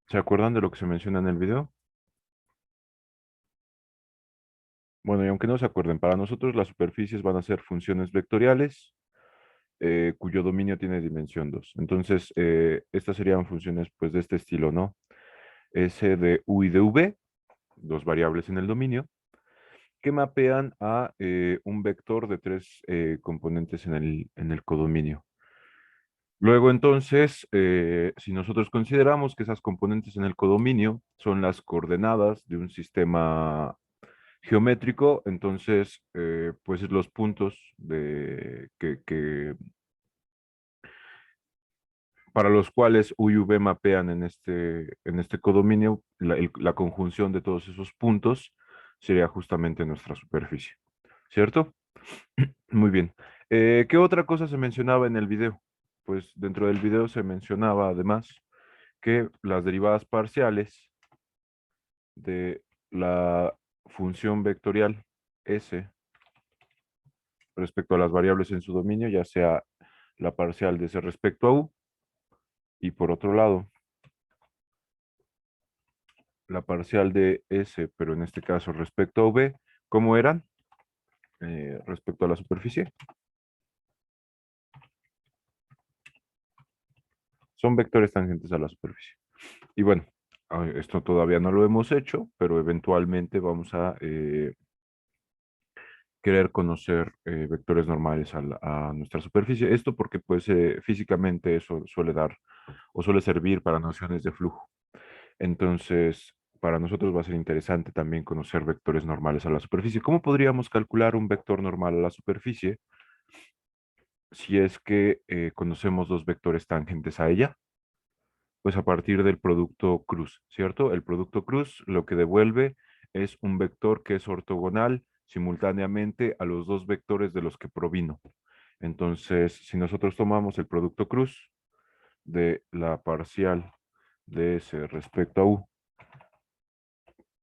¿Se acuerdan de lo que se menciona en el video? Bueno, y aunque no se acuerden, para nosotros las superficies van a ser funciones vectoriales cuyo dominio tiene dimensión 2. Entonces, estas serían funciones pues de este estilo, ¿no? S de U y de V, dos variables en el dominio, que mapean a un vector de tres componentes en el codominio. Luego, entonces, si nosotros consideramos que esas componentes en el codominio son las coordenadas de un sistema geométrico, entonces, pues los puntos para los cuales U y V mapean en este codominio, la conjunción de todos esos puntos sería justamente nuestra superficie, ¿cierto? Muy bien. ¿Qué otra cosa se mencionaba en el video? Pues dentro del video se mencionaba además que las derivadas parciales de la función vectorial S respecto a las variables en su dominio, ya sea la parcial de S respecto a U, y por otro lado, la parcial de S, pero en este caso respecto a V, ¿cómo eran? Respecto a la superficie. Son vectores tangentes a la superficie. Y bueno, esto todavía no lo hemos hecho, pero eventualmente vamos a querer conocer vectores normales a nuestra superficie. Esto porque pues físicamente eso suele dar o suele servir para nociones de flujo. Entonces, para nosotros va a ser interesante también conocer vectores normales a la superficie. ¿Cómo podríamos calcular un vector normal a la superficie si es que conocemos dos vectores tangentes a ella? Pues a partir del producto cruz, ¿cierto? El producto cruz lo que devuelve es un vector que es ortogonal simultáneamente a los dos vectores de los que provino. Entonces, si nosotros tomamos el producto cruz de la parcial de S respecto a U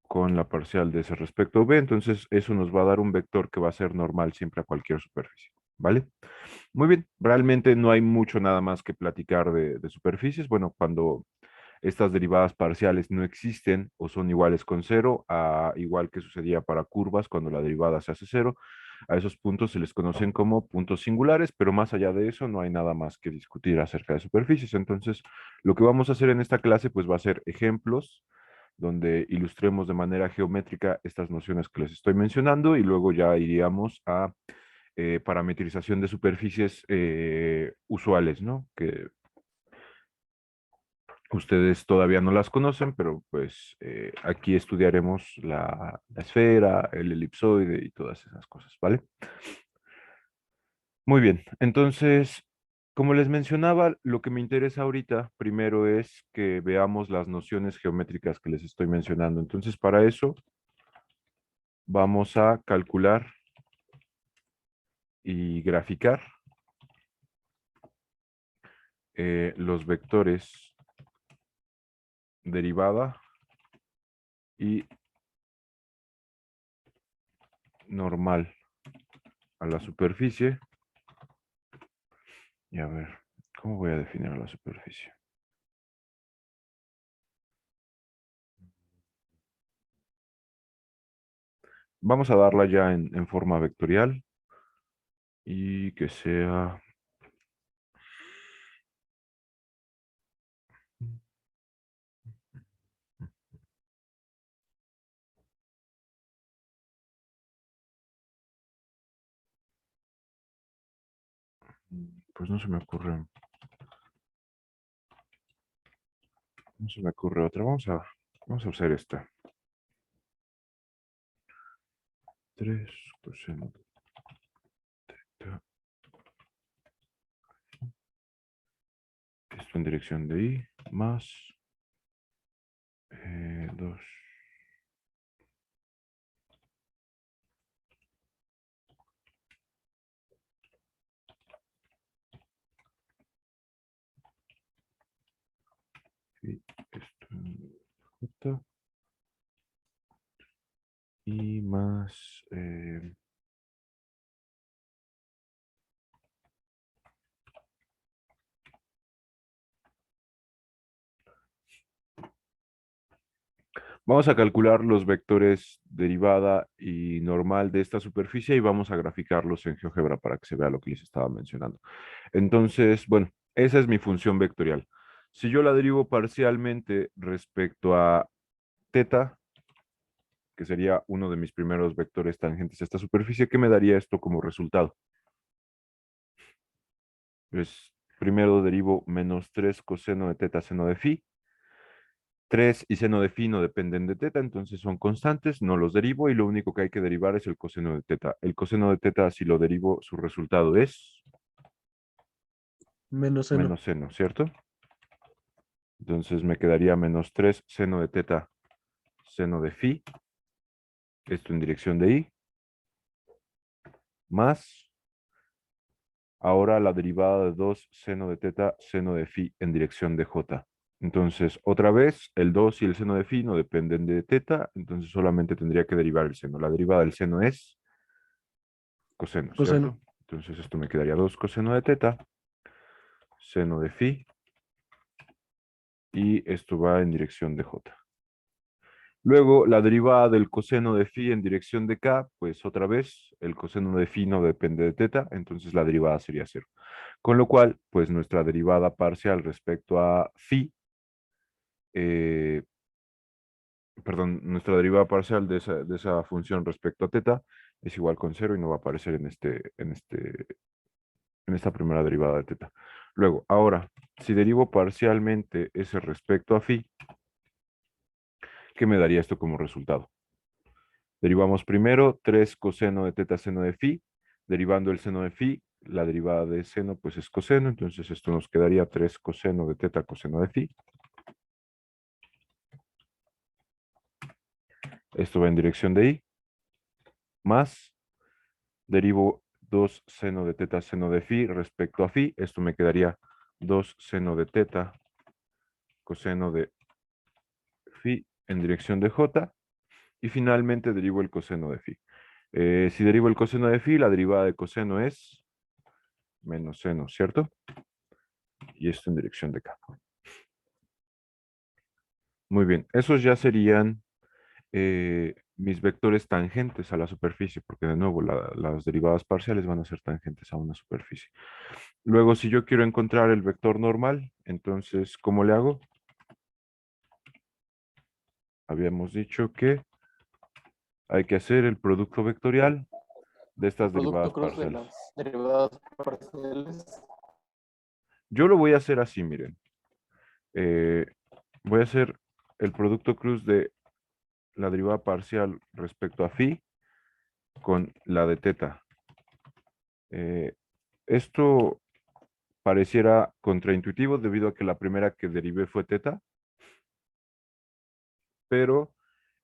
con la parcial de S respecto a V, entonces eso nos va a dar un vector que va a ser normal siempre a cualquier superficie, ¿vale? Muy bien, realmente no hay mucho nada más que platicar de superficies. Bueno, cuando estas derivadas parciales no existen o son iguales con cero, igual que sucedía para curvas cuando la derivada se hace cero, a esos puntos se les conocen como puntos singulares, pero más allá de eso no hay nada más que discutir acerca de superficies. Entonces, lo que vamos a hacer en esta clase pues va a ser ejemplos donde ilustremos de manera geométrica estas nociones que les estoy mencionando y luego ya iríamos a parametrización de superficies usuales, ¿no? Que ustedes todavía no las conocen, pero pues aquí estudiaremos la esfera, el elipsoide y todas esas cosas, ¿vale? Muy bien, entonces, como les mencionaba, lo que me interesa ahorita primero es que veamos las nociones geométricas que les estoy mencionando. Entonces, para eso vamos a calcular y graficar los vectores derivada y normal a la superficie. Y a ver, ¿cómo voy a definir a la superficie? Vamos a darla ya en forma vectorial y que sea, pues no se me ocurre otra. Vamos a usar esta. 3 coseno de theta, esto en dirección de I, más 2. Y esto en J, y más Vamos a calcular los vectores derivada y normal de esta superficie y vamos a graficarlos en GeoGebra para que se vea lo que les estaba mencionando. Entonces, bueno, esa es mi función vectorial. Si yo la derivo parcialmente respecto a teta, que sería uno de mis primeros vectores tangentes a esta superficie, ¿qué me daría esto como resultado? Pues primero derivo menos 3 coseno de teta seno de phi. 3 y seno de phi no dependen de teta, entonces son constantes, no los derivo y lo único que hay que derivar es el coseno de teta. El coseno de teta, si lo derivo, su resultado es Menos seno. menos seno, ¿cierto? Entonces me quedaría menos 3 seno de teta seno de phi, esto en dirección de y, más ahora la derivada de 2 seno de teta seno de phi en dirección de j. Entonces, otra vez, el 2 y el seno de phi no dependen de teta, entonces solamente tendría que derivar el seno. La derivada del seno es coseno, Coseno. ¿cierto? Entonces esto me quedaría 2 coseno de teta, seno de phi, y esto va en dirección de j. Luego, la derivada del coseno de phi en dirección de k, pues otra vez, el coseno de phi no depende de teta, entonces la derivada sería cero. Con lo cual, pues nuestra derivada parcial respecto a phi, perdón, nuestra derivada parcial de esa función respecto a teta es igual con cero y no va a aparecer en esta primera derivada de teta. Luego, ahora, si derivo parcialmente ese respecto a phi, ¿qué me daría esto como resultado? Derivamos primero 3 coseno de teta seno de phi, derivando el seno de phi, la derivada de seno pues es coseno, entonces esto nos quedaría 3 coseno de teta coseno de phi. Esto va en dirección de y, más derivo 2 seno de teta seno de phi respecto a phi, esto me quedaría 2 seno de teta coseno de phi en dirección de j, y finalmente derivo el coseno de phi. Si derivo el coseno de phi, la derivada de coseno es menos seno, ¿cierto? Y esto en dirección de k. Muy bien, esos ya serían mis vectores tangentes a la superficie, porque de nuevo las derivadas parciales van a ser tangentes a una superficie. Luego, si yo quiero encontrar el vector normal, entonces, ¿cómo le hago? Habíamos dicho que hay que hacer el producto vectorial de El estas producto derivadas cruz de parciales. las derivadas parciales. Yo lo voy a hacer así, miren. Eh, voy a hacer el producto cruz de la derivada parcial respecto a phi con la de teta. Eh, esto pareciera contraintuitivo debido a que la primera que derivé fue teta, pero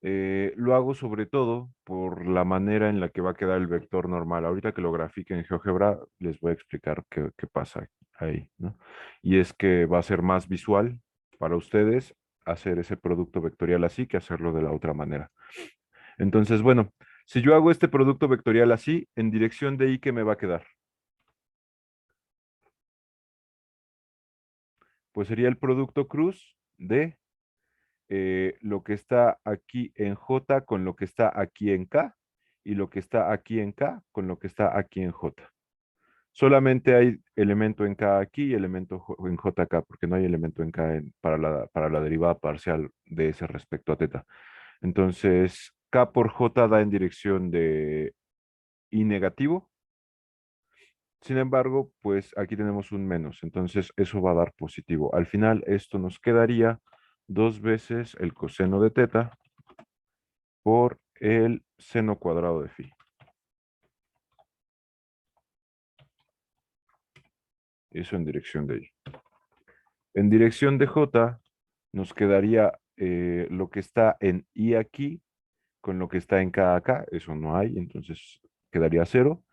lo hago sobre todo por la manera en la que va a quedar el vector normal. Ahorita que lo grafique en GeoGebra, les voy a explicar qué pasa ahí, ¿no? Y es que va a ser más visual para ustedes hacer ese producto vectorial así que hacerlo de la otra manera. Entonces, bueno, si yo hago este producto vectorial así, en dirección de y, ¿qué me va a quedar? Pues sería el producto cruz de lo que está aquí en J con lo que está aquí en K y lo que está aquí en K con lo que está aquí en J. Solamente hay elemento en K aquí y elemento en J acá, porque no hay elemento en K para la derivada parcial de ese respecto a teta. Entonces, K por J da en dirección de I negativo. Sin embargo, pues aquí tenemos un menos, entonces eso va a dar positivo. Al final, esto nos quedaría 2 veces el coseno de teta por el seno cuadrado de phi. Eso en dirección de y. En dirección de j nos quedaría lo que está en i aquí con lo que está en k acá. Eso no hay, entonces quedaría 0.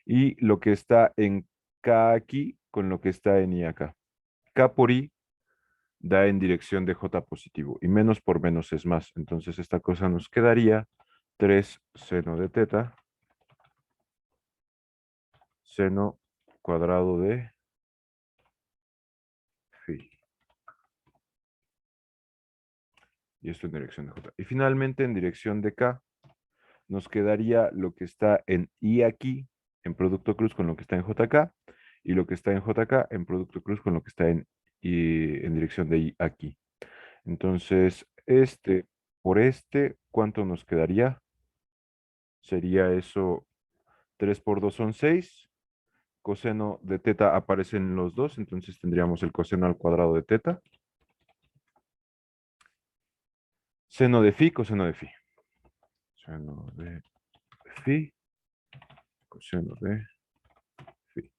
Y lo que está en k aquí con lo que está en i acá. K por i da en dirección de j positivo. Y menos por menos es más. Entonces esta cosa nos quedaría 3 seno de teta seno cuadrado de phi. y esto en dirección de J. Y finalmente en dirección de K nos quedaría lo que está en I aquí, en producto cruz con lo que está en JK, y lo que está en JK en producto cruz con lo que está en dirección de I aquí. Entonces, por ¿cuánto nos quedaría? Sería eso, 3 por 2 son 6. Coseno de teta aparecen los dos, entonces tendríamos el coseno al cuadrado de teta. Seno de phi, coseno de phi. Seno de phi, coseno de phi.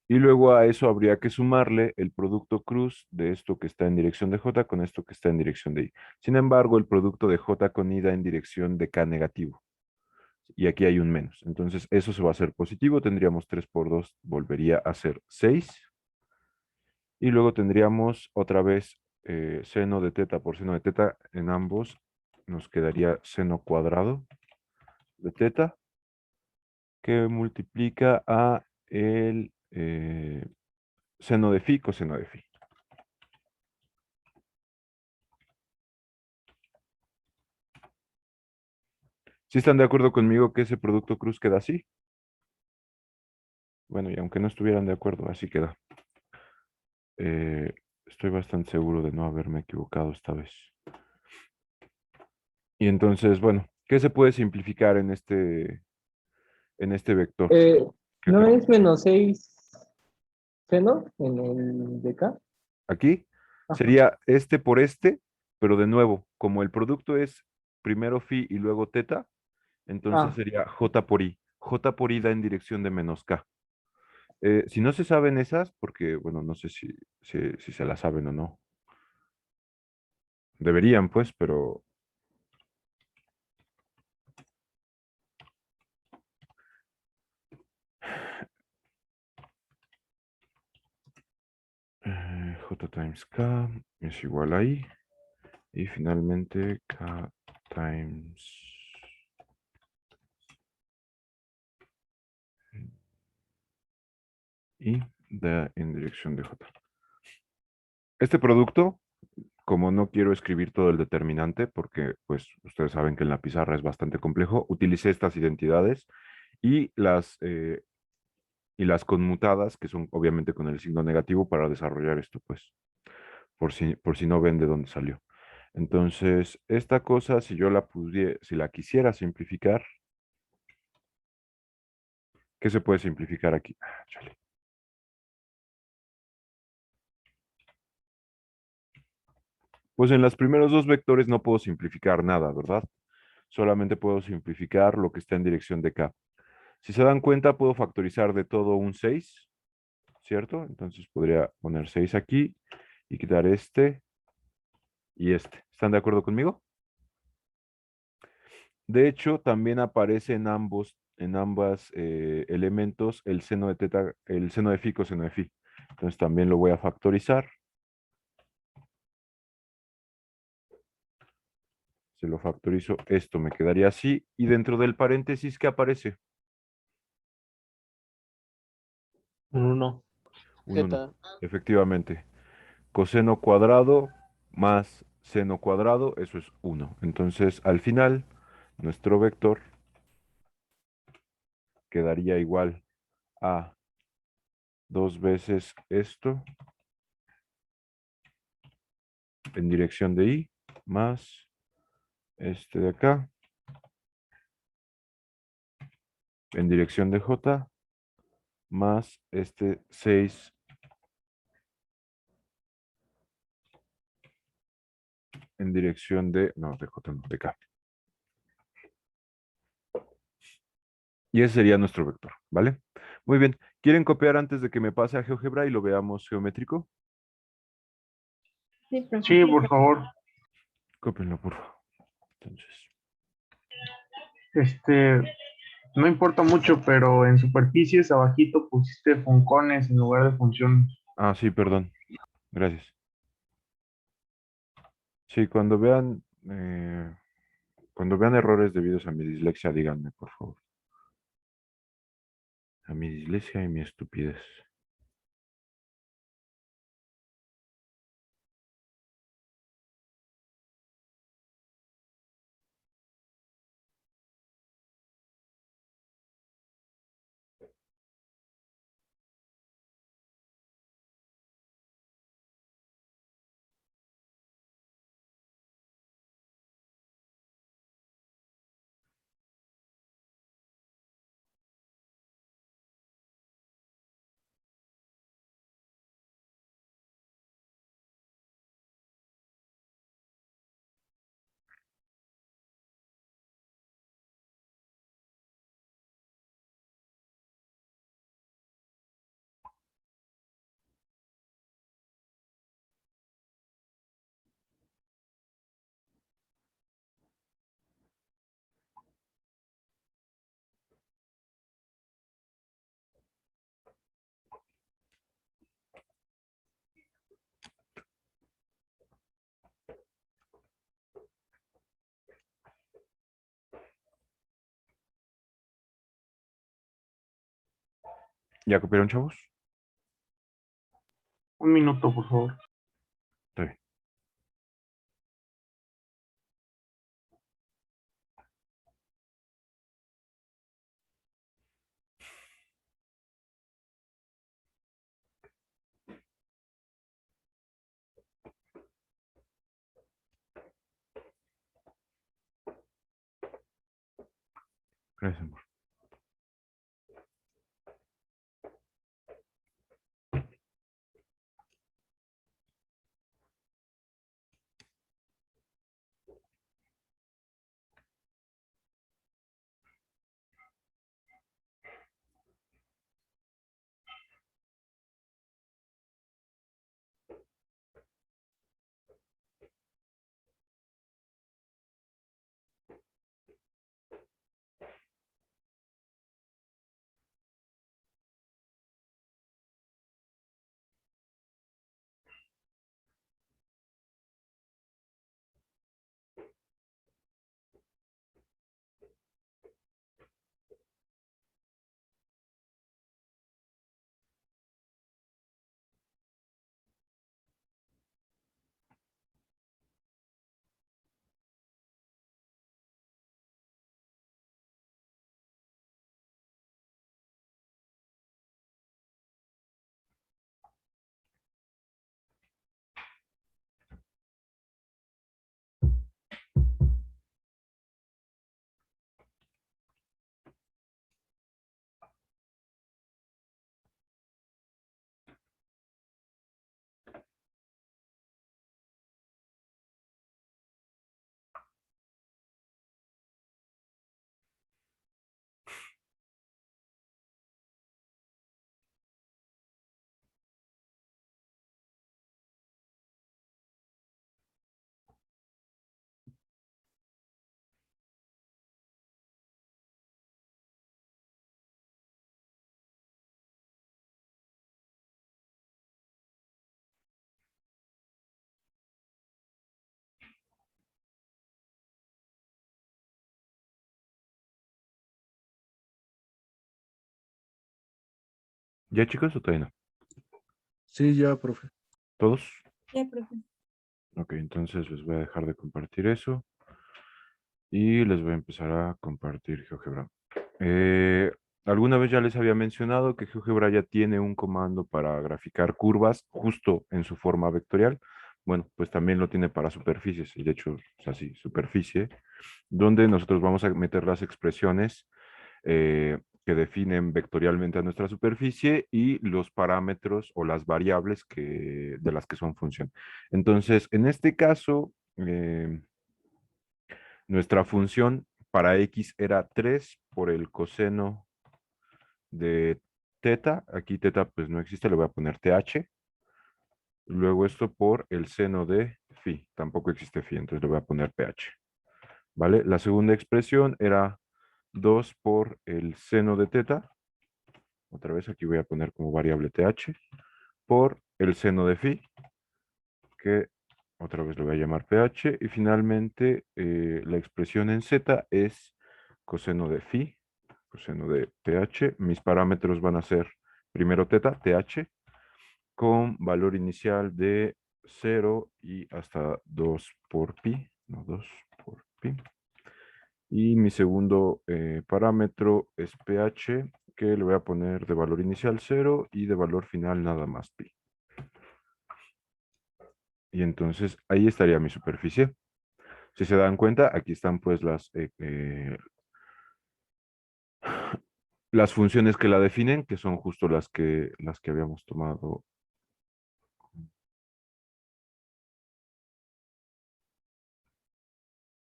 Y luego a eso habría que sumarle el producto cruz de esto que está en dirección de J con esto que está en dirección de I. Sin embargo, el producto de J con I da en dirección de K negativo. Y aquí hay un menos. Entonces, eso se va a hacer positivo. Tendríamos 3 por 2, volvería a ser 6. Y luego tendríamos otra vez seno de teta por seno de teta. En ambos nos quedaría seno cuadrado de teta que multiplica a el seno de phi coseno de phi. ¿Sí están de acuerdo conmigo que ese producto cruz queda así? Bueno, y aunque no estuvieran de acuerdo, así queda. Eh, Estoy bastante seguro de no haberme equivocado esta vez. Y entonces, bueno, ¿qué se puede simplificar en este vector Eh, que ¿No acabo? es menos 6 seno en el de K? Aquí Ajá. sería este por este, pero de nuevo, como el producto es primero phi y luego teta, entonces Ah, sería j por i. J por i da en dirección de menos k. Si no se saben esas, porque, bueno, no sé si se las saben o no. Deberían, pues, pero j times k es igual a i. Y finalmente k times i da en dirección de j. Este producto, como no quiero escribir todo el determinante, porque pues ustedes saben que en la pizarra es bastante complejo, utilicé estas identidades y las conmutadas, que son obviamente con el signo negativo, para desarrollar esto, pues, por si no ven de dónde salió. Entonces, esta cosa, si la quisiera simplificar, ¿qué se puede simplificar aquí? Chale. Pues en los primeros dos vectores no puedo simplificar nada, ¿verdad? Solamente puedo simplificar lo que está en dirección de K. Si se dan cuenta, puedo factorizar de todo un 6, ¿cierto? Entonces podría poner 6 aquí y quitar este y este. ¿Están de acuerdo conmigo? De hecho, también aparece en ambas elementos el seno de teta, el seno de phi coseno de phi. Entonces también lo voy a factorizar. Si lo factorizo, esto me quedaría así. Y dentro del paréntesis, ¿qué aparece? Un 1. Un 1. zeta. Efectivamente. Coseno cuadrado más seno cuadrado, eso es 1. Entonces, al final, nuestro vector quedaría igual a 2 veces esto en dirección de I más este de acá en dirección de J más este 6 en dirección no, de J no, de K. Y ese sería nuestro vector, ¿vale? Muy bien. ¿Quieren copiar antes de que me pase a GeoGebra y lo veamos geométrico? Sí, profe. Sí, por favor. Cópienlo, por favor. Entonces, No importa mucho, pero en superficies abajito pusiste funcones en lugar de funciones. sí, perdón. Gracias. Sí, cuando vean errores debidos a mi dislexia, díganme, por favor. A mi dislexia y mi estupidez. ¿Ya copiaron, chavos? Un minuto, por favor. Está bien. Gracias, amor. ¿Ya, chicos, o todavía no? Sí, ya, profe. ¿Todos? Ya, profe. Ok, entonces les voy a dejar de compartir eso y les voy a empezar a compartir GeoGebra. Eh, Alguna vez ya les había mencionado que GeoGebra ya tiene un comando para graficar curvas justo en su forma vectorial. Bueno, pues también lo tiene para superficies, y de hecho es así, superficie, donde nosotros vamos a meter las expresiones que definen vectorialmente a nuestra superficie y los parámetros o las variables de las que son función. Entonces, en este caso, nuestra función para x era 3 por el coseno de teta. Aquí teta pues no existe, le voy a poner th. Luego esto por el seno de phi. Tampoco existe phi, entonces le voy a poner ph. ¿Vale? La segunda expresión era 2 por el seno de teta. Otra vez aquí voy a poner como variable th. Por el seno de phi, que otra vez lo voy a llamar ph. Y finalmente la expresión en z es coseno de phi, coseno de ph. Mis parámetros van a ser primero teta, th, con valor inicial de 0 y hasta 2 por pi, no 2 por pi. Y mi segundo parámetro es pH, que le voy a poner de valor inicial 0 y de valor final nada más pi. Y entonces ahí estaría mi superficie. Si se dan cuenta, aquí están pues las funciones que la definen, que son justo las que habíamos tomado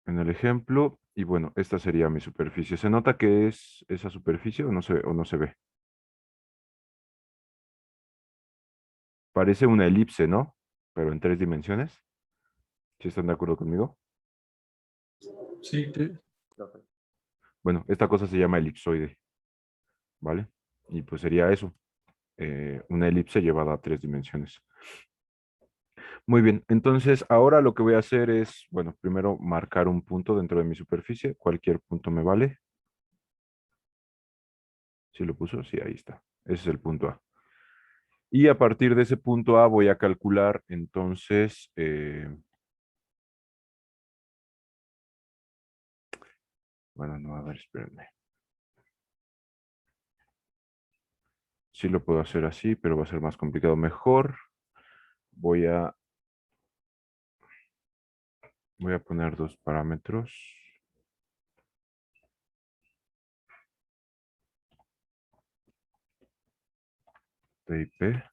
en el ejemplo. Y bueno, esta sería mi superficie. ¿Se nota que es esa superficie o no se ve? Parece una elipse, ¿no? Pero en 3 dimensiones. ¿Sí están de acuerdo conmigo? Sí. Profe. Bueno, esta cosa se llama elipsoide, ¿vale? Y pues sería eso, una elipse llevada a 3 dimensiones. Muy bien, entonces ahora lo que voy a hacer es, bueno, primero marcar un punto dentro de mi superficie, cualquier punto me vale. ¿Sí lo puso? Sí, ahí está. Ese es el punto A. Y a partir de ese punto A voy a calcular entonces, bueno, no, a ver, espérenme. Sí lo puedo hacer así, pero va a ser más complicado. Mejor voy a, voy a poner dos parámetros. T y P.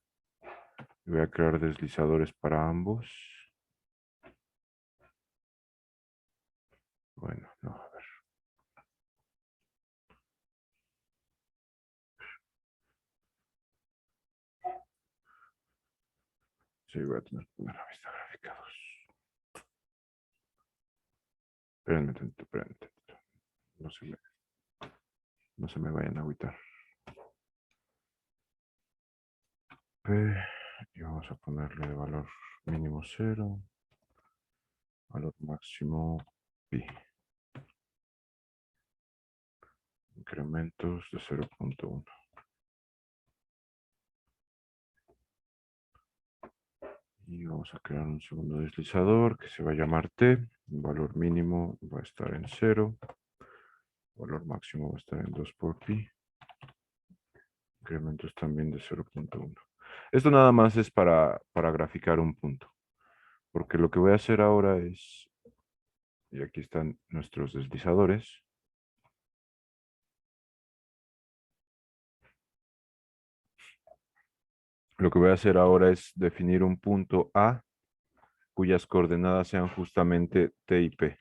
Voy a crear deslizadores para ambos. Bueno, no, a ver. Sí, voy a tener que poner la vista gráfica 2. Espérenme tantito, espérenme tantito. No se me vayan a agüitar. P, y vamos a ponerle de valor mínimo 0, valor máximo pi. Incrementos de 0.1. Y vamos a crear un segundo deslizador que se va a llamar T. El valor mínimo va a estar en 0. El valor máximo va a estar en 2 por pi. Incrementos también de 0.1. Esto nada más es para graficar un punto. Porque lo que voy a hacer ahora es, y aquí están nuestros deslizadores. Lo que voy a hacer ahora es definir un punto A cuyas coordenadas sean justamente T y P.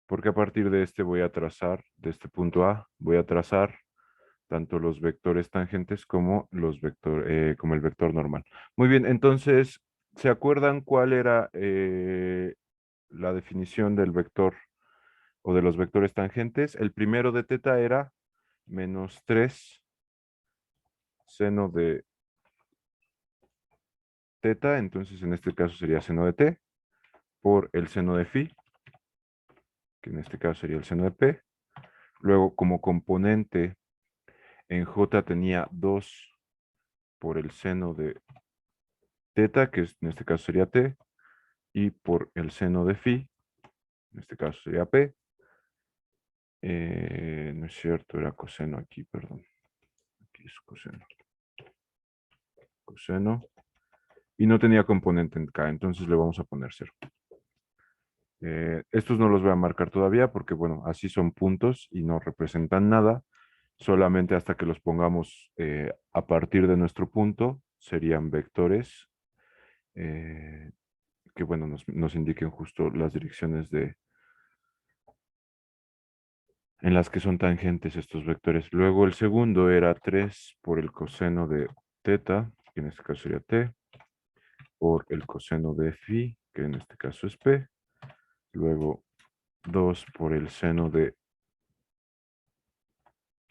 Porque a partir de este voy a trazar, de este punto A, voy a trazar tanto los vectores tangentes como como el vector normal. Muy bien, entonces, ¿se acuerdan cuál era la definición del vector o de los vectores tangentes? El primero de teta era menos 3 seno de teta, entonces en este caso sería seno de t, por el seno de phi, que en este caso sería el seno de p. Luego, como componente en j tenía 2 por el seno de teta, que en este caso sería t, y por el seno de phi, en este caso sería p. No es cierto, era coseno aquí, perdón. Aquí es coseno. Coseno. Y no tenía componente en k, entonces le vamos a poner 0. Estos no los voy a marcar todavía porque, bueno, así son puntos y no representan nada. Solamente hasta que los pongamos a partir de nuestro punto, serían vectores eh, que, bueno, nos indiquen justo las direcciones en las que son tangentes estos vectores. Luego el segundo era 3 por el coseno de teta, que en este caso sería t, por el coseno de phi, que en este caso es p. Luego 2 por el seno de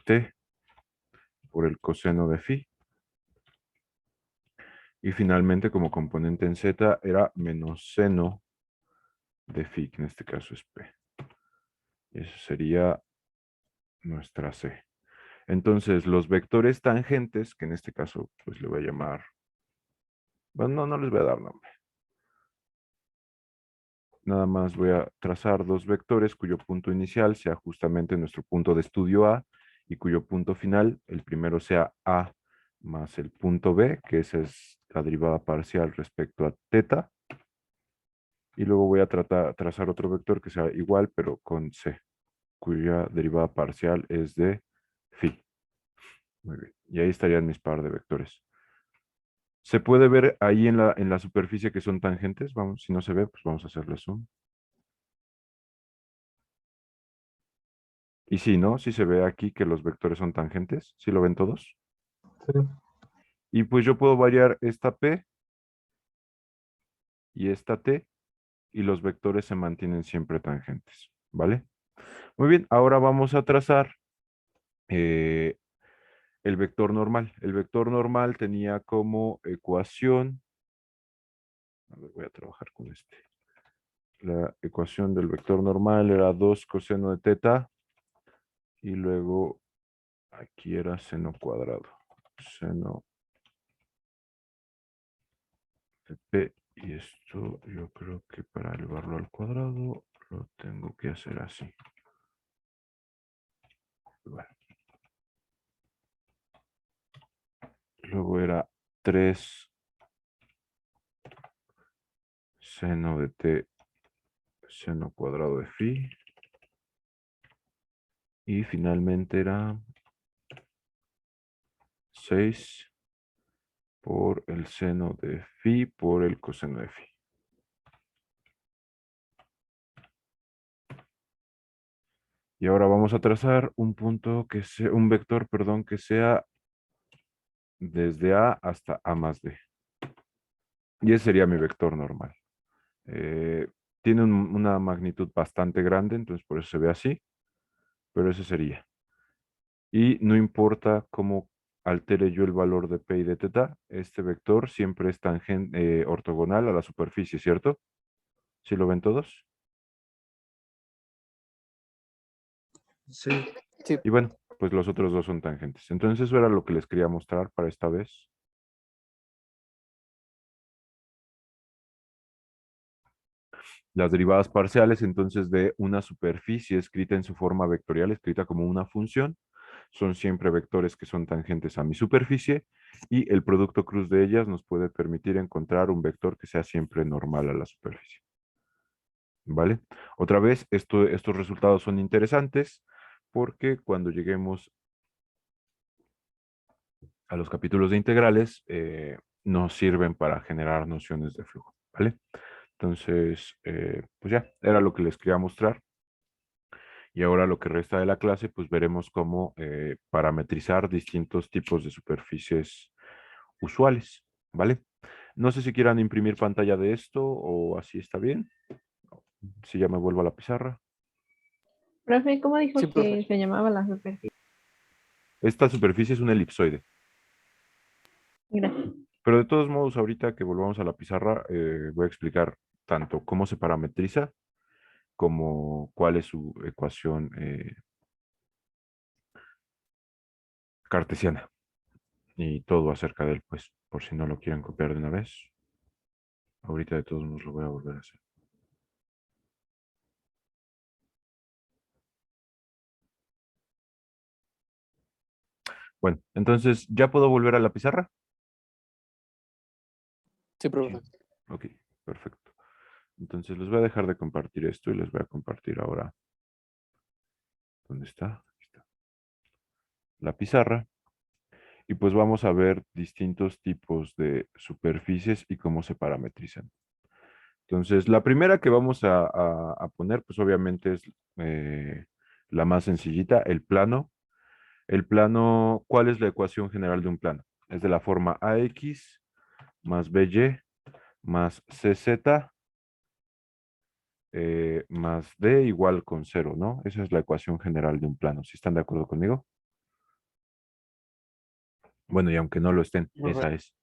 t, por el coseno de phi. Y finalmente, como componente en z, era menos seno de phi, que en este caso es p. Y eso sería nuestra c. Entonces, los vectores tangentes, que en este caso, pues le voy a llamar... Bueno, no les voy a dar nombre. Nada más voy a trazar dos vectores cuyo punto inicial sea justamente nuestro punto de estudio A y cuyo punto final, el primero sea A más el punto B, que esa es la derivada parcial respecto a teta. Y luego voy a trazar otro vector que sea igual, pero con C, cuya derivada parcial es de phi. Muy bien. Y ahí estarían mis par de vectores. ¿Se puede ver ahí en la superficie que son tangentes? Vamos, si no se ve, pues vamos a hacerle zoom. Y sí, ¿no? Sí se ve aquí que los vectores son tangentes. ¿Sí lo ven todos? Sí. Y pues yo puedo variar esta P y esta T y los vectores se mantienen siempre tangentes, ¿vale? Muy bien, ahora vamos a trazar eh, el vector normal. El vector normal tenía como ecuación, a ver, voy a trabajar con este. La ecuación del vector normal era 2 coseno de teta Y luego aquí era seno cuadrado. Seno de P. Y esto yo creo que para elevarlo al cuadrado lo tengo que hacer así. Bueno. Luego era 3 seno de T seno cuadrado de phi. Y finalmente era 6 por el seno de phi por el coseno de phi. Y ahora vamos a trazar un punto que sea, un vector, perdón, que sea desde A hasta A más D. Y ese sería mi vector normal. Tiene una magnitud bastante grande, entonces por eso se ve así, pero ese sería. Y no importa cómo altere yo el valor de P y de teta, este vector siempre es ortogonal a la superficie, ¿cierto? ¿Sí lo ven todos? Sí, Sí, Y bueno, pues los otros dos son tangentes. Entonces eso era lo que les quería mostrar para esta vez. Las derivadas parciales, entonces, de una superficie escrita en su forma vectorial, escrita como una función, son siempre vectores que son tangentes a mi superficie y el producto cruz de ellas nos puede permitir encontrar un vector que sea siempre normal a la superficie. ¿Vale? Otra vez, estos resultados son interesantes porque cuando lleguemos a los capítulos de integrales, nos sirven para generar nociones de flujo. ¿Vale? Entonces, pues ya, era lo que les quería mostrar. Y ahora lo que resta de la clase, pues veremos cómo parametrizar distintos tipos de superficies usuales, ¿vale? No sé si quieran imprimir pantalla de esto o así está bien. Si ya me vuelvo a la pizarra. Profe, ¿cómo dijo sí, que profe. se llamaba la superficie? Esta superficie es un elipsoide. Gracias. Pero de todos modos, ahorita que volvamos a la pizarra, voy a explicar tanto cómo se parametriza como cuál es su ecuación cartesiana y todo acerca de él, pues, por si no lo quieren copiar de una vez. Ahorita de todos modos lo voy a volver a hacer. Bueno, entonces, ¿ya puedo volver a la pizarra? Sí, profe. Ok, perfecto. Entonces les voy a dejar de compartir esto y les voy a compartir ahora. ¿Dónde está? Aquí está. La pizarra. Y pues vamos a ver distintos tipos de superficies y cómo se parametrizan. Entonces, la primera que vamos a poner, pues obviamente es la más sencillita, el plano. El plano, ¿cuál es la ecuación general de un plano? Es de la forma AX más BY más CZ más D igual con 0, ¿no? Esa es la ecuación general de un plano. ¿Sí están de acuerdo conmigo? Bueno, y aunque no lo estén, Profe. esa es.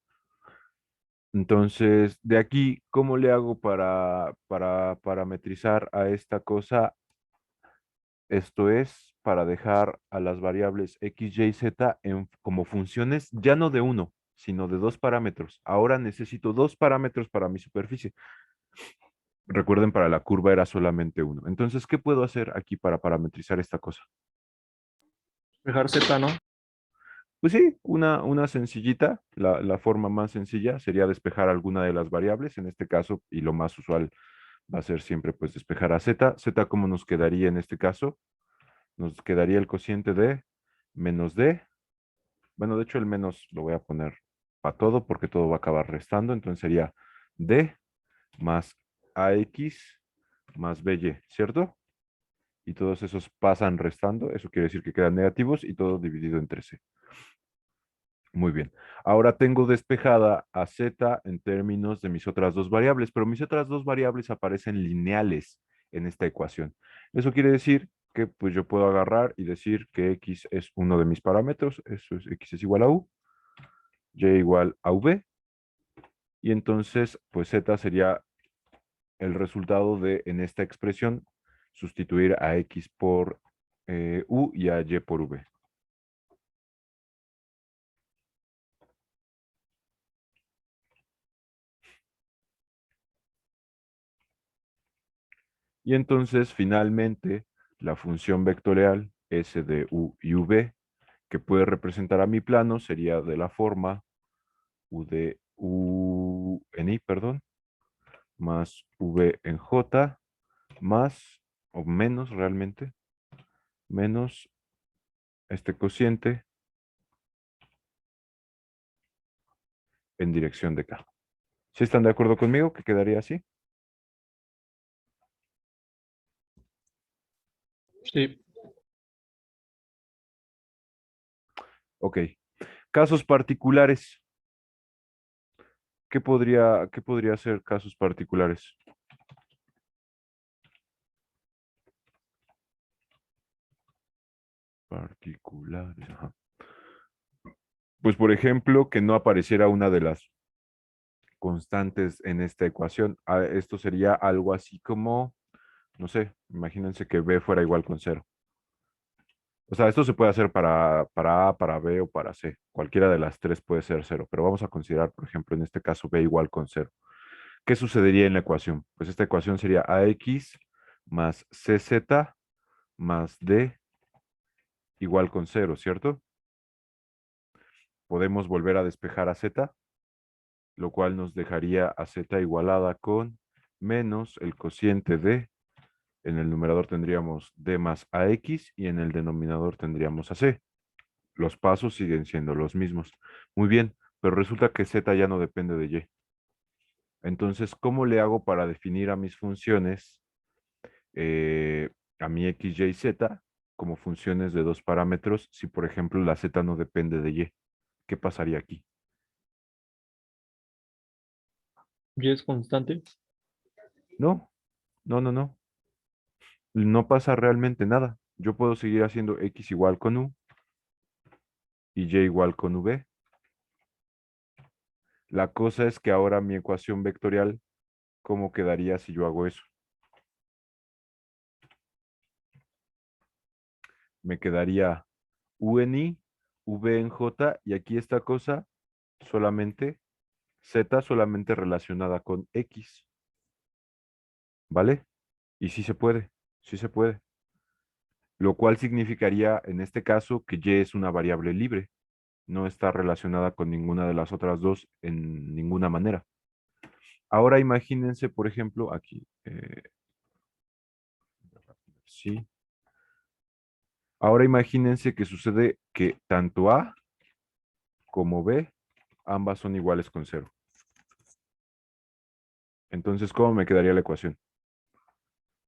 Entonces, de aquí, ¿cómo le hago para parametrizar a esta cosa? Esto es para dejar a las variables x, y, z como funciones ya no de uno, sino de dos parámetros. Ahora necesito dos parámetros para mi superficie. Recuerden, para la curva era solamente uno. Entonces, ¿qué puedo hacer aquí para parametrizar esta cosa? Dejar Z, ¿no? Pues sí, una sencillita, la forma más sencilla sería despejar alguna de las variables, en este caso, y lo más usual va a ser siempre pues despejar a z. Z, ¿cómo nos quedaría en este caso? Nos quedaría el cociente de menos d. Bueno, de hecho el menos lo voy a poner para todo porque todo va a acabar restando, entonces sería d más ax más by, ¿cierto? Y todos esos pasan restando, eso quiere decir que quedan negativos y todo dividido entre c. Muy bien. Ahora tengo despejada a z en términos de mis otras dos variables, pero mis otras dos variables aparecen lineales en esta ecuación. Eso quiere decir que pues yo puedo agarrar y decir que x es uno de mis parámetros, eso es x es igual a u, y igual a v, y entonces pues z sería el resultado de, en esta expresión, sustituir a x por U y a Y por V. Y entonces, finalmente, la función vectorial S de U y V, que puede representar a mi plano, sería de la forma U de U en I, perdón, más V en J, más, o menos realmente, menos este cociente en dirección de K. ¿Sí están de acuerdo conmigo que quedaría así? Sí. Ok. Casos particulares. Qué podría ser casos particulares? Particulares, ajá. Pues, por ejemplo, que no apareciera una de las constantes en esta ecuación. Esto sería algo así como, no sé, imagínense que B fuera igual con cero. O sea, esto se puede hacer para A, para B o para C. Cualquiera de las tres puede ser cero, pero vamos a considerar, por ejemplo, en este caso B igual con cero. ¿Qué sucedería en la ecuación? Pues esta ecuación sería AX más CZ más D igual con cero, ¿cierto? Podemos volver a despejar a Z, lo cual nos dejaría a Z igualada con menos el cociente de, en el numerador tendríamos D más AX y en el denominador tendríamos a C. Los pasos siguen siendo los mismos. Muy bien, pero resulta que Z ya no depende de Y. Entonces, ¿cómo le hago para definir a mis funciones, eh, a mi X, Y, Z, como funciones de dos parámetros, si por ejemplo la Z no depende de Y? ¿Qué pasaría aquí? Y es constante. No, no, no, no. No pasa realmente nada. Yo puedo seguir haciendo X igual con U y Y igual con V. La cosa es que ahora mi ecuación vectorial, ¿cómo quedaría si yo hago eso? Me quedaría U en I, V en J y aquí esta cosa solamente, Z solamente relacionada con X, ¿vale? Y sí se puede. Lo cual significaría en este caso que Y es una variable libre, no está relacionada con ninguna de las otras dos en ninguna manera. Ahora imagínense, por ejemplo, aquí, sí. Ahora imagínense que sucede que tanto A como B, ambas son iguales con cero. Entonces, ¿cómo me quedaría la ecuación?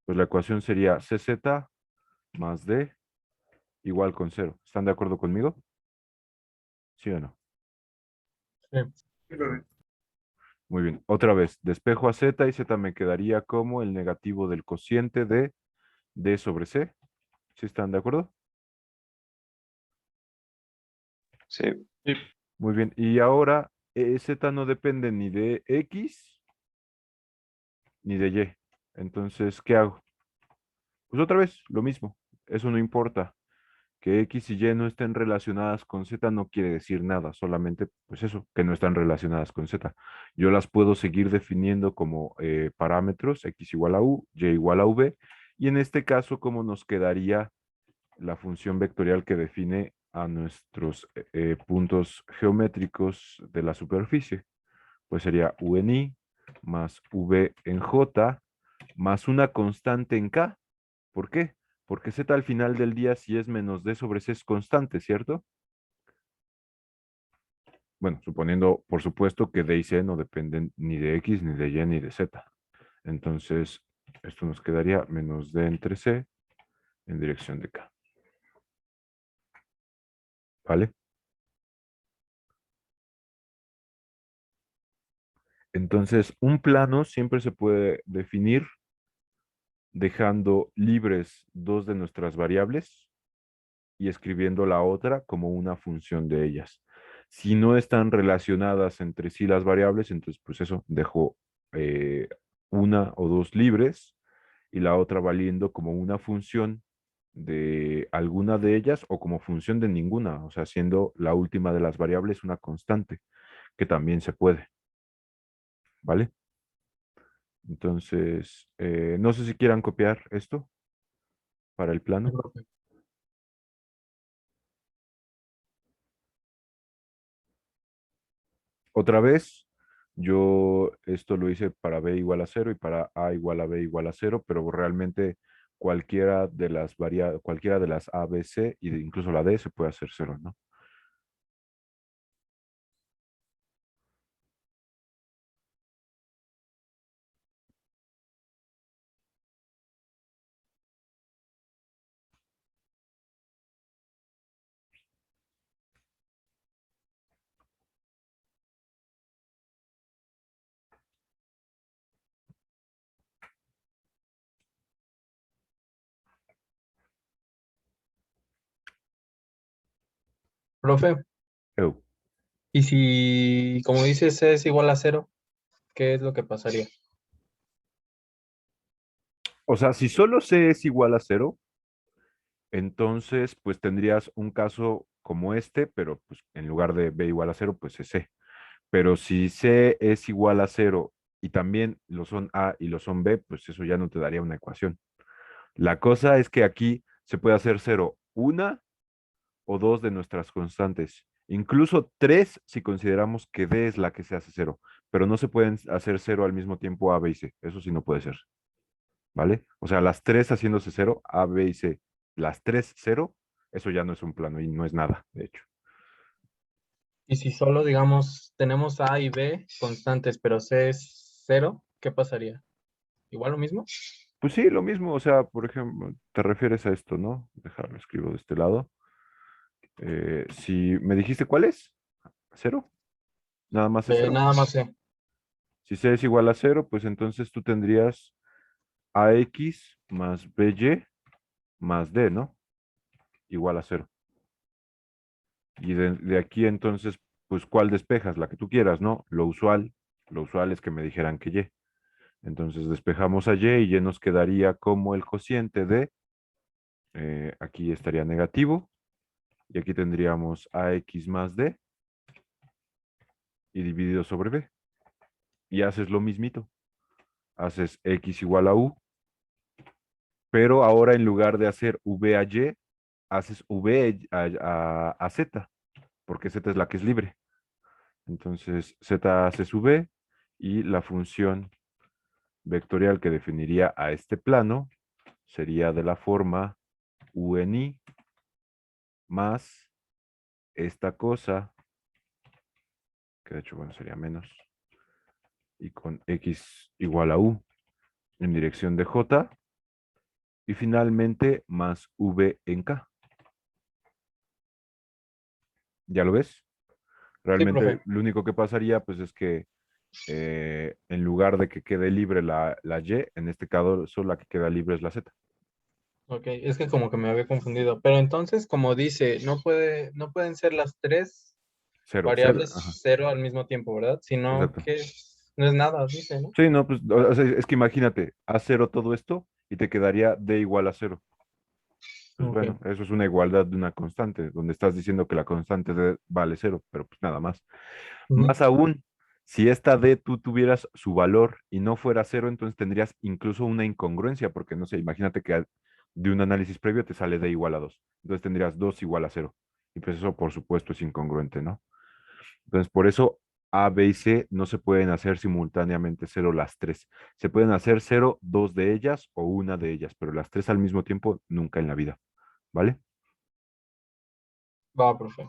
Pues la ecuación sería CZ más D igual con cero. ¿Están de acuerdo conmigo? ¿Sí o no? Sí. Muy bien. Otra vez, despejo a Z y Z me quedaría como el negativo del cociente de D sobre C. ¿Sí están de acuerdo? Sí. Sí. Muy bien. Y ahora Z no depende ni de X ni de Y. Entonces, ¿qué hago? Pues otra vez, lo mismo. Eso no importa. Que X y Y no estén relacionadas con Z no quiere decir nada, solamente pues eso, que no están relacionadas con Z. Yo las puedo seguir definiendo como parámetros, X igual a U, Y igual a V, y en este caso, ¿cómo nos quedaría la función vectorial que define a nuestros puntos geométricos de la superficie? Pues sería U en I más V en J más una constante en K. ¿Por qué? Porque Z al final del día, si es menos D sobre C, es constante, ¿cierto? Bueno, suponiendo, por supuesto, que D y C no dependen ni de X, ni de Y, ni de Z. Entonces, esto nos quedaría menos D entre C en dirección de K. ¿Vale? Entonces, un plano siempre se puede definir dejando libres dos de nuestras variables y escribiendo la otra como una función de ellas. Si no están relacionadas entre sí las variables, entonces pues eso, dejo una o dos libres y la otra valiendo como una función de alguna de ellas o como función de ninguna, o sea, siendo la última de las variables una constante, que también se puede, ¿vale? Entonces, no sé si quieran copiar esto para el Sí, plano. profe. Otra vez, yo esto lo hice para b igual a cero y para a igual a b igual a cero, pero realmente cualquiera de las a, b, c e incluso la d se puede hacer cero, ¿no? Profe, Eu. y si, como dices, C es igual a cero, ¿qué es lo que pasaría? O sea, si solo c es igual a cero, entonces pues tendrías un caso como este, pero pues en lugar de b igual a cero, pues es c. Pero si c es igual a cero y también lo son a y lo son b, pues eso ya no te daría una ecuación. La cosa es que aquí se puede hacer cero una o dos de nuestras constantes. Incluso tres si consideramos que d es la que se hace cero. Pero no se pueden hacer cero al mismo tiempo a, b y c. Eso sí no puede ser. ¿Vale? O sea, las tres haciéndose cero, a, b y c. Las tres cero, eso ya no es un plano y no es nada, de hecho. Y si solo, digamos, tenemos A y B constantes, pero C es cero, ¿qué pasaría? ¿Igual lo mismo? Pues sí, lo mismo, o sea, por ejemplo, te refieres a esto, ¿no? Dejarlo, escribo de este lado. Si me dijiste cuál es, cero, nada más es cero. Nada más C. Si c es igual a cero, pues entonces tú tendrías ax más by más d, ¿no? Igual a cero. Y de aquí entonces, pues, ¿cuál despejas? La que tú quieras, ¿no? Lo usual es que me dijeran que y. Entonces despejamos a y nos quedaría como el cociente de, aquí estaría negativo, y aquí tendríamos ax más d y dividido sobre b. Y haces lo mismito. Haces x igual a u, pero ahora en lugar de hacer v a y, haces v a z, porque z es la que es libre. Entonces z haces v y la función vectorial que definiría a este plano sería de la forma uni más esta cosa, que de hecho, bueno, sería menos, y con x igual a u en dirección de j, y finalmente más v en k. ¿Ya lo ves? Sí, Realmente profe. lo único que pasaría pues es que en lugar de que quede libre la y, en este caso solo la que queda libre es la z. Ok, es que como que me había confundido. Pero entonces, como dice, no pueden ser las tres Cero, cero, ajá, variables cero al mismo tiempo, ¿verdad? Sino exacto. que no es nada, dice, ¿no? Sí, no, pues o sea, es que imagínate, a cero todo esto y te quedaría d igual a cero. Pues Ok. bueno, eso es una igualdad de una constante, donde estás diciendo que la constante d vale cero, pero pues nada más. Ujú. Más aún, si esta d tú tuvieras su valor y no fuera cero, entonces tendrías incluso una incongruencia, porque no sé, imagínate que de un análisis previo te sale d igual a 2. Entonces tendrías 2 igual a cero. Y pues eso, por supuesto, es incongruente, ¿no? Entonces, por eso A, B y C no se pueden hacer simultáneamente cero las tres. Se pueden hacer cero dos de ellas o una de ellas, pero las tres al mismo tiempo nunca en la vida. ¿Vale? Va, profe.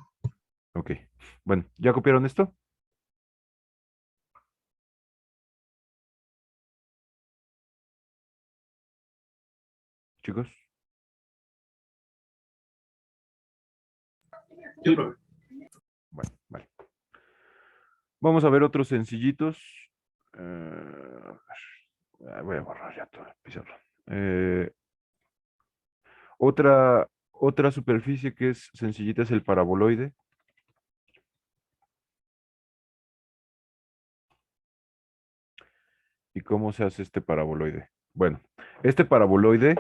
Ok. Bueno, ¿ya copiaron esto, chicos? Sí, profe. Bueno, vale. Vamos a ver otros sencillitos. Voy a borrar ya todo el pizarrón. Otra superficie que es sencillita es el paraboloide. ¿Y cómo se hace este paraboloide? Bueno, este paraboloide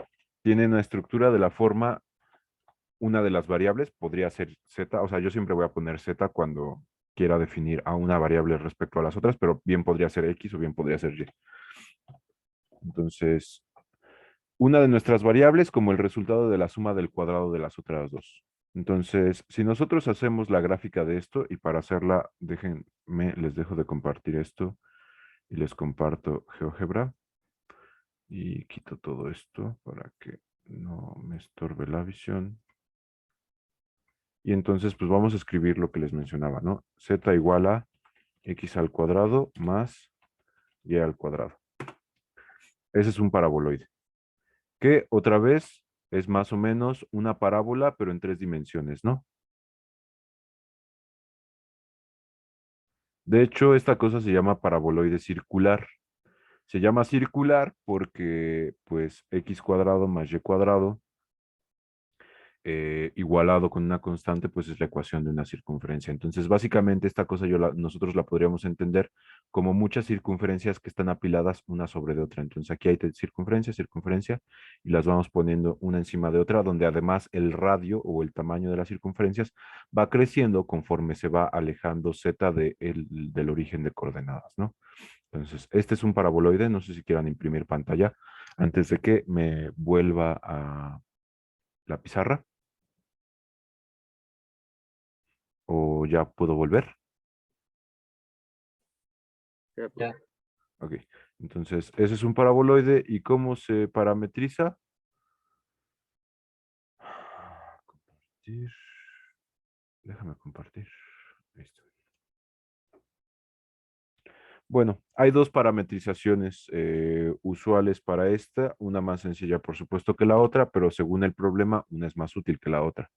tiene una estructura de la forma, una de las variables podría ser z, o sea, yo siempre voy a poner z cuando quiera definir a una variable respecto a las otras, pero bien podría ser x o bien podría ser y. Entonces, una de nuestras variables como el resultado de la suma del cuadrado de las otras dos. Entonces, si nosotros hacemos la gráfica de esto, y para hacerla, déjenme, les dejo de compartir esto y les comparto GeoGebra y quito todo esto para que no me estorbe la visión. Y entonces, pues vamos a escribir lo que les mencionaba, ¿no? Z igual a x al cuadrado más y al cuadrado. Ese es un paraboloide, que otra vez es más o menos una parábola, pero en 3 dimensiones, ¿no? De hecho, esta cosa se llama paraboloide circular. Se llama circular porque, pues, x cuadrado más y cuadrado igualado con una constante, pues es la ecuación de una circunferencia. Entonces, básicamente esta cosa nosotros la podríamos entender como muchas circunferencias que están apiladas una sobre de otra. Entonces, aquí hay circunferencia, circunferencia, y las vamos poniendo una encima de otra, donde además el radio o el tamaño de las circunferencias va creciendo conforme se va alejando z del origen de coordenadas, ¿no? Entonces, este es un paraboloide, no sé si quieran imprimir pantalla antes de que me vuelva a la pizarra. ¿O ya puedo volver? Ya. Ok, entonces ese es un paraboloide. ¿Y cómo se parametriza? Compartir. Déjame compartir. Listo. Bueno, hay dos parametrizaciones usuales para esta, una más sencilla por supuesto que la otra, pero según el problema, una es más útil que la otra.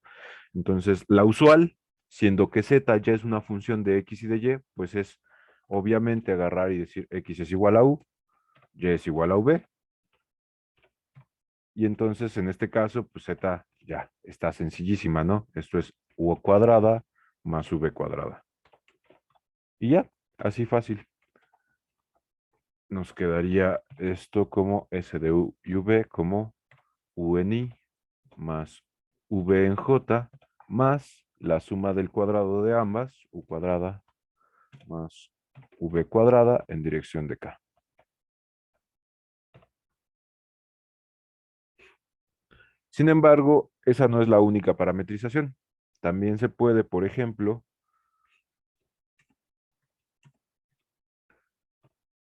Entonces, la usual, siendo que z ya es una función de x y de y, pues es obviamente agarrar y decir x es igual a u, y es igual a v. Y entonces, en este caso, pues z ya está sencillísima, ¿no? Esto es u cuadrada más v cuadrada. Y ya, así fácil. Nos quedaría esto como s de u y v como u en i más v en j más la suma del cuadrado de ambas, u cuadrada más v cuadrada en dirección de k. Sin embargo, esa no es la única parametrización. También se puede, por ejemplo,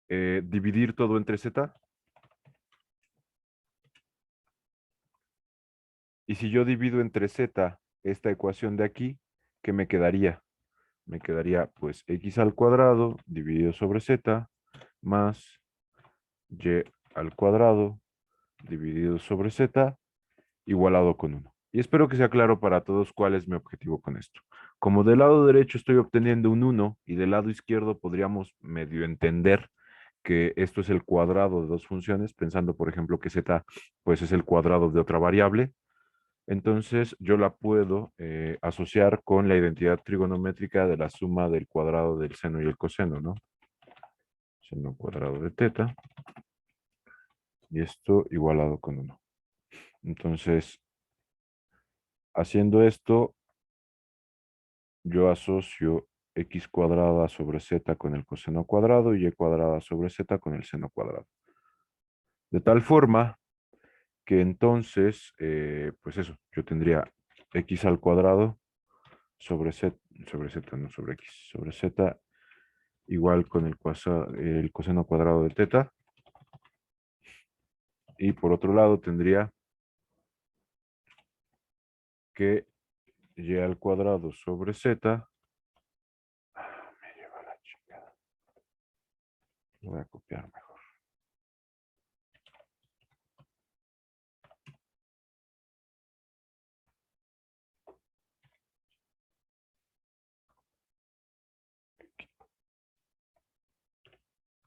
dividir todo entre z. Y si yo divido entre z esta ecuación de aquí, ¿qué me quedaría? Me quedaría pues x al cuadrado dividido sobre z más y al cuadrado dividido sobre z igualado con 1. Y espero que sea claro para todos cuál es mi objetivo con esto. Como del lado derecho estoy obteniendo un 1 y del lado izquierdo podríamos medio entender que esto es el cuadrado de dos funciones, pensando por ejemplo que z pues es el cuadrado de otra variable. Entonces yo la puedo asociar con la identidad trigonométrica de la suma del cuadrado del seno y el coseno, ¿no? Seno cuadrado de teta. Y esto igualado con 1. Entonces, haciendo esto, yo asocio x cuadrada sobre z con el coseno cuadrado y y cuadrada sobre z con el seno cuadrado. De tal forma que entonces, pues eso, yo tendría x al cuadrado sobre z, no sobre x, sobre z igual con el coseno cuadrado de teta. Y por otro lado tendría que y al cuadrado sobre z. Me lleva la chingada. Lo voy a copiar mejor.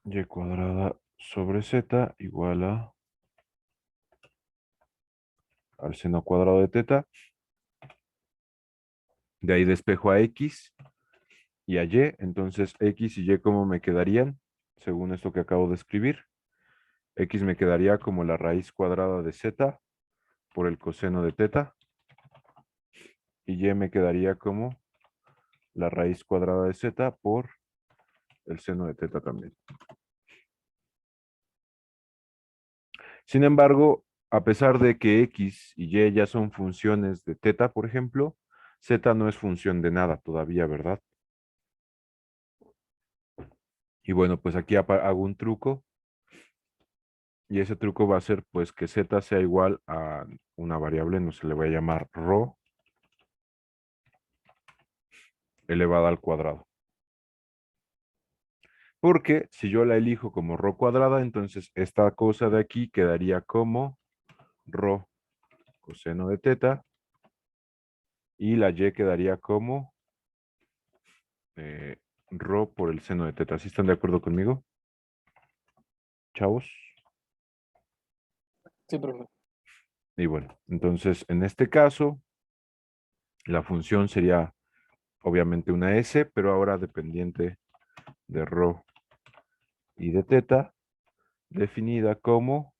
Y cuadrada sobre z igual al seno cuadrado de teta. De ahí despejo a x y a y. Entonces, x y y, ¿cómo me quedarían? Según esto que acabo de escribir. X me quedaría como la raíz cuadrada de z por el coseno de teta. Y y me quedaría como la raíz cuadrada de z por el seno de teta también. Sin embargo, a pesar de que x y y ya son funciones de teta, por ejemplo, z no es función de nada todavía, ¿verdad? Y bueno, pues aquí hago un truco. Y ese truco va a ser pues que z sea igual a una variable, no se le voy a llamar rho elevada al cuadrado. Porque si yo la elijo como rho cuadrada, entonces esta cosa de aquí quedaría como rho coseno de teta. Y la y quedaría como rho por el seno de teta. ¿Sí están de acuerdo conmigo, chavos? Sí, profe. Y bueno, entonces en este caso, la función sería obviamente una S, pero ahora dependiente de rho y de teta, definida como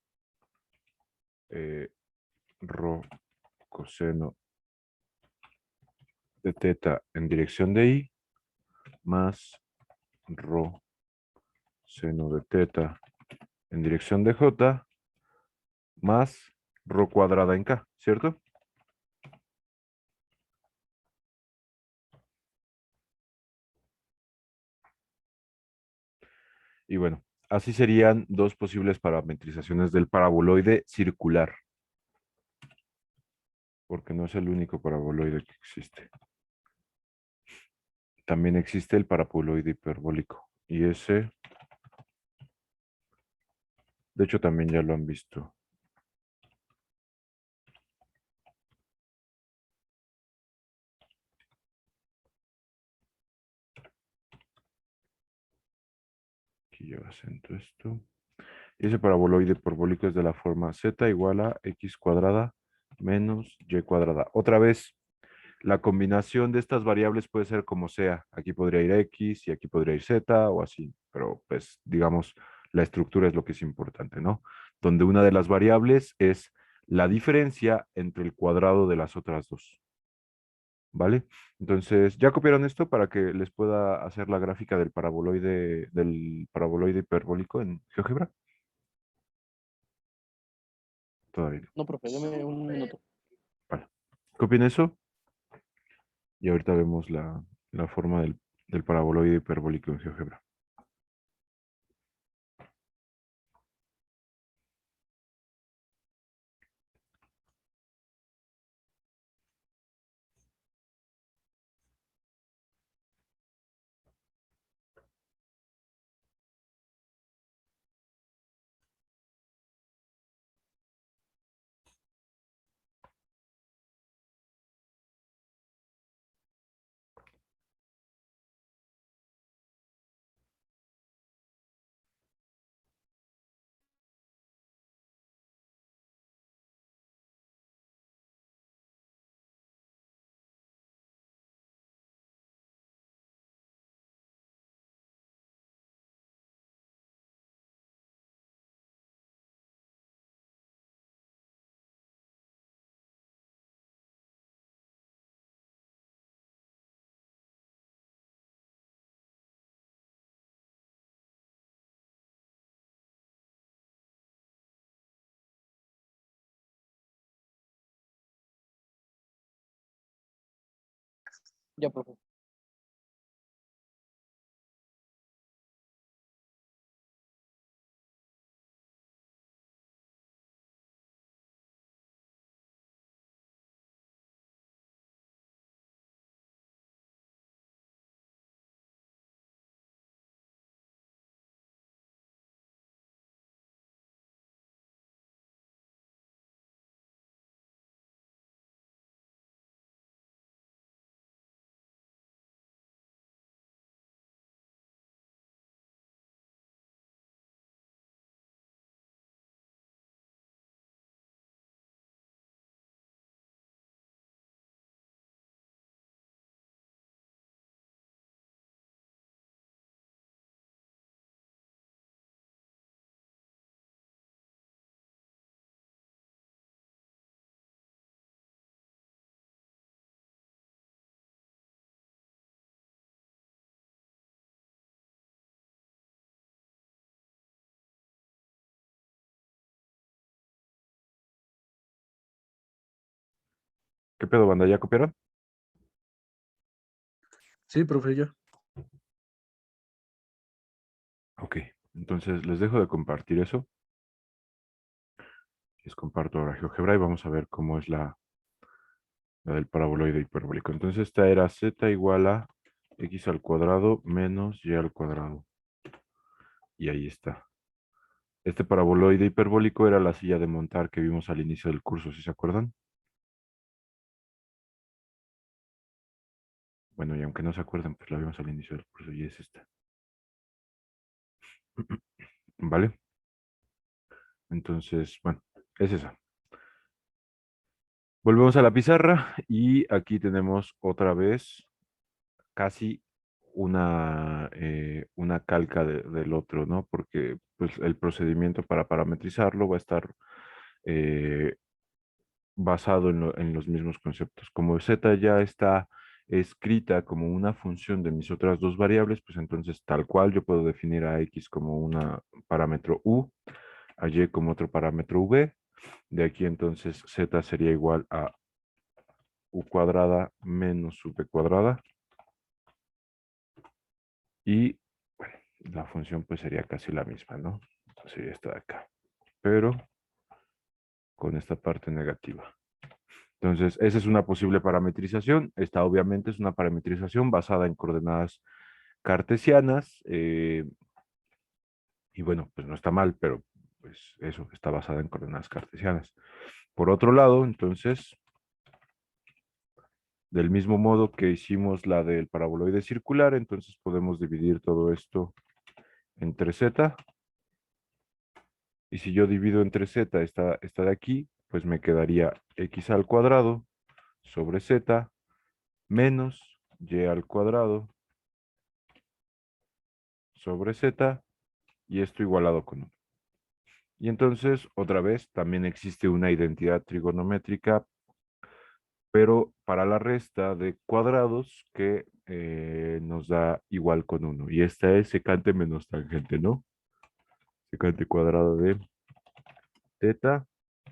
rho coseno de teta en dirección de I más rho seno de teta en dirección de J más rho cuadrada en K, ¿cierto? Y bueno, así serían dos posibles parametrizaciones del paraboloide circular, porque no es el único paraboloide que existe. También existe el paraboloide hiperbólico, y ese, de hecho, también ya lo han visto. Aquí yo acento esto. Y ese paraboloide hiperbólico es de la forma z igual a x cuadrada menos y cuadrada. Otra vez, la combinación de estas variables puede ser como sea. Aquí podría ir x y aquí podría ir z o así. Pero pues digamos, la estructura es lo que es importante, ¿no? Donde una de las variables es la diferencia entre el cuadrado de las otras dos. ¿Vale? Entonces, ¿ya copiaron esto para que les pueda hacer la gráfica del paraboloide hiperbólico en GeoGebra? Todavía no. No, profe, deme un minuto. Vale. Copien eso y ahorita vemos la forma del paraboloide hiperbólico en GeoGebra. Ya, profe. ¿Qué pedo, banda? ¿Ya copiaron? Sí, profe, ya. Ok, entonces les dejo de compartir eso. Les comparto ahora GeoGebra y vamos a ver cómo es la del paraboloide hiperbólico. Entonces esta era z igual a x al cuadrado menos y al cuadrado. Y ahí está. Este paraboloide hiperbólico era la silla de montar que vimos al inicio del curso, ¿sí se acuerdan? Bueno, y aunque no se acuerden, pues la vimos al inicio del curso y es esta. ¿Vale? Entonces, bueno, es esa. Volvemos a la pizarra y aquí tenemos otra vez casi una calca del otro, ¿no? Porque pues, el procedimiento para parametrizarlo va a estar eh, basado en los mismos conceptos. Como z ya está escrita como una función de mis otras dos variables, pues entonces tal cual yo puedo definir a x como un parámetro u, a y como otro parámetro v. De aquí entonces z sería igual a u cuadrada menos v cuadrada. Y bueno, la función pues sería casi la misma, ¿no? Sería esta de acá. Pero con esta parte negativa. Entonces, esa es una posible parametrización. Esta obviamente es una parametrización basada en coordenadas cartesianas. Y bueno, pues no está mal, pero pues eso está basada en coordenadas cartesianas. Por otro lado, entonces, del mismo modo que hicimos la del paraboloide circular, entonces podemos dividir todo esto entre z. Y si yo divido entre z esta de aquí, pues me quedaría x al cuadrado sobre z menos y al cuadrado sobre z y esto igualado con 1. Y entonces, otra vez, también existe una identidad trigonométrica, pero para la resta de cuadrados que nos da igual con 1. Y esta es secante menos tangente, ¿no? Secante cuadrado de teta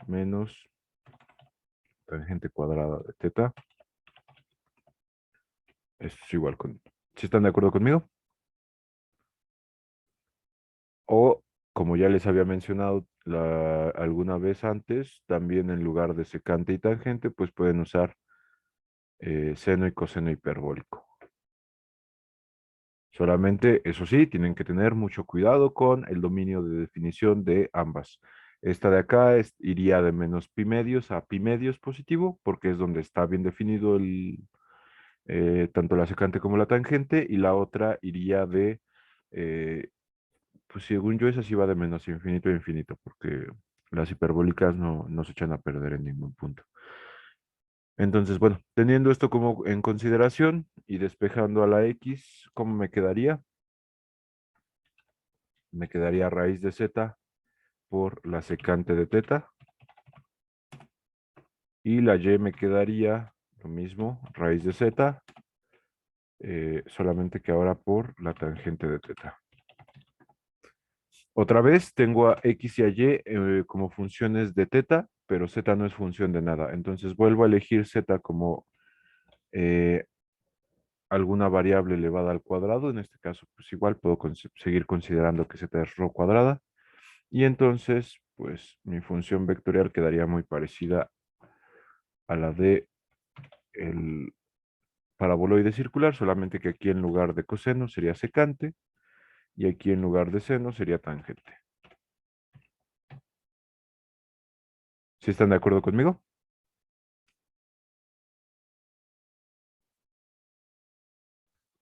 menos tangente cuadrada de teta. Esto es igual con... ¿Sí están de acuerdo conmigo? O, como ya les había mencionado alguna vez antes, también en lugar de secante y tangente, pues pueden usar seno y coseno hiperbólico. Solamente, eso sí, tienen que tener mucho cuidado con el dominio de definición de ambas. Esta de acá iría de menos pi medios a pi medios positivo, porque es donde está bien definido tanto la secante como la tangente, y la otra iría de eh, pues según yo, esa sí va de menos infinito a infinito, porque las hiperbólicas no se echan a perder en ningún punto. Entonces, bueno, teniendo esto como en consideración y despejando a la x, ¿cómo me quedaría? Me quedaría raíz de z por la secante de teta. Y la y me quedaría lo mismo, raíz de z, solamente que ahora por la tangente de teta. Otra vez tengo a x y a y como funciones de teta, pero z no es función de nada. Entonces vuelvo a elegir z como alguna variable elevada al cuadrado. En este caso, pues igual puedo seguir considerando que z es rho cuadrada. Y entonces, pues mi función vectorial quedaría muy parecida a la de el paraboloide circular, solamente que aquí en lugar de coseno sería secante y aquí en lugar de seno sería tangente. ¿Sí están de acuerdo conmigo?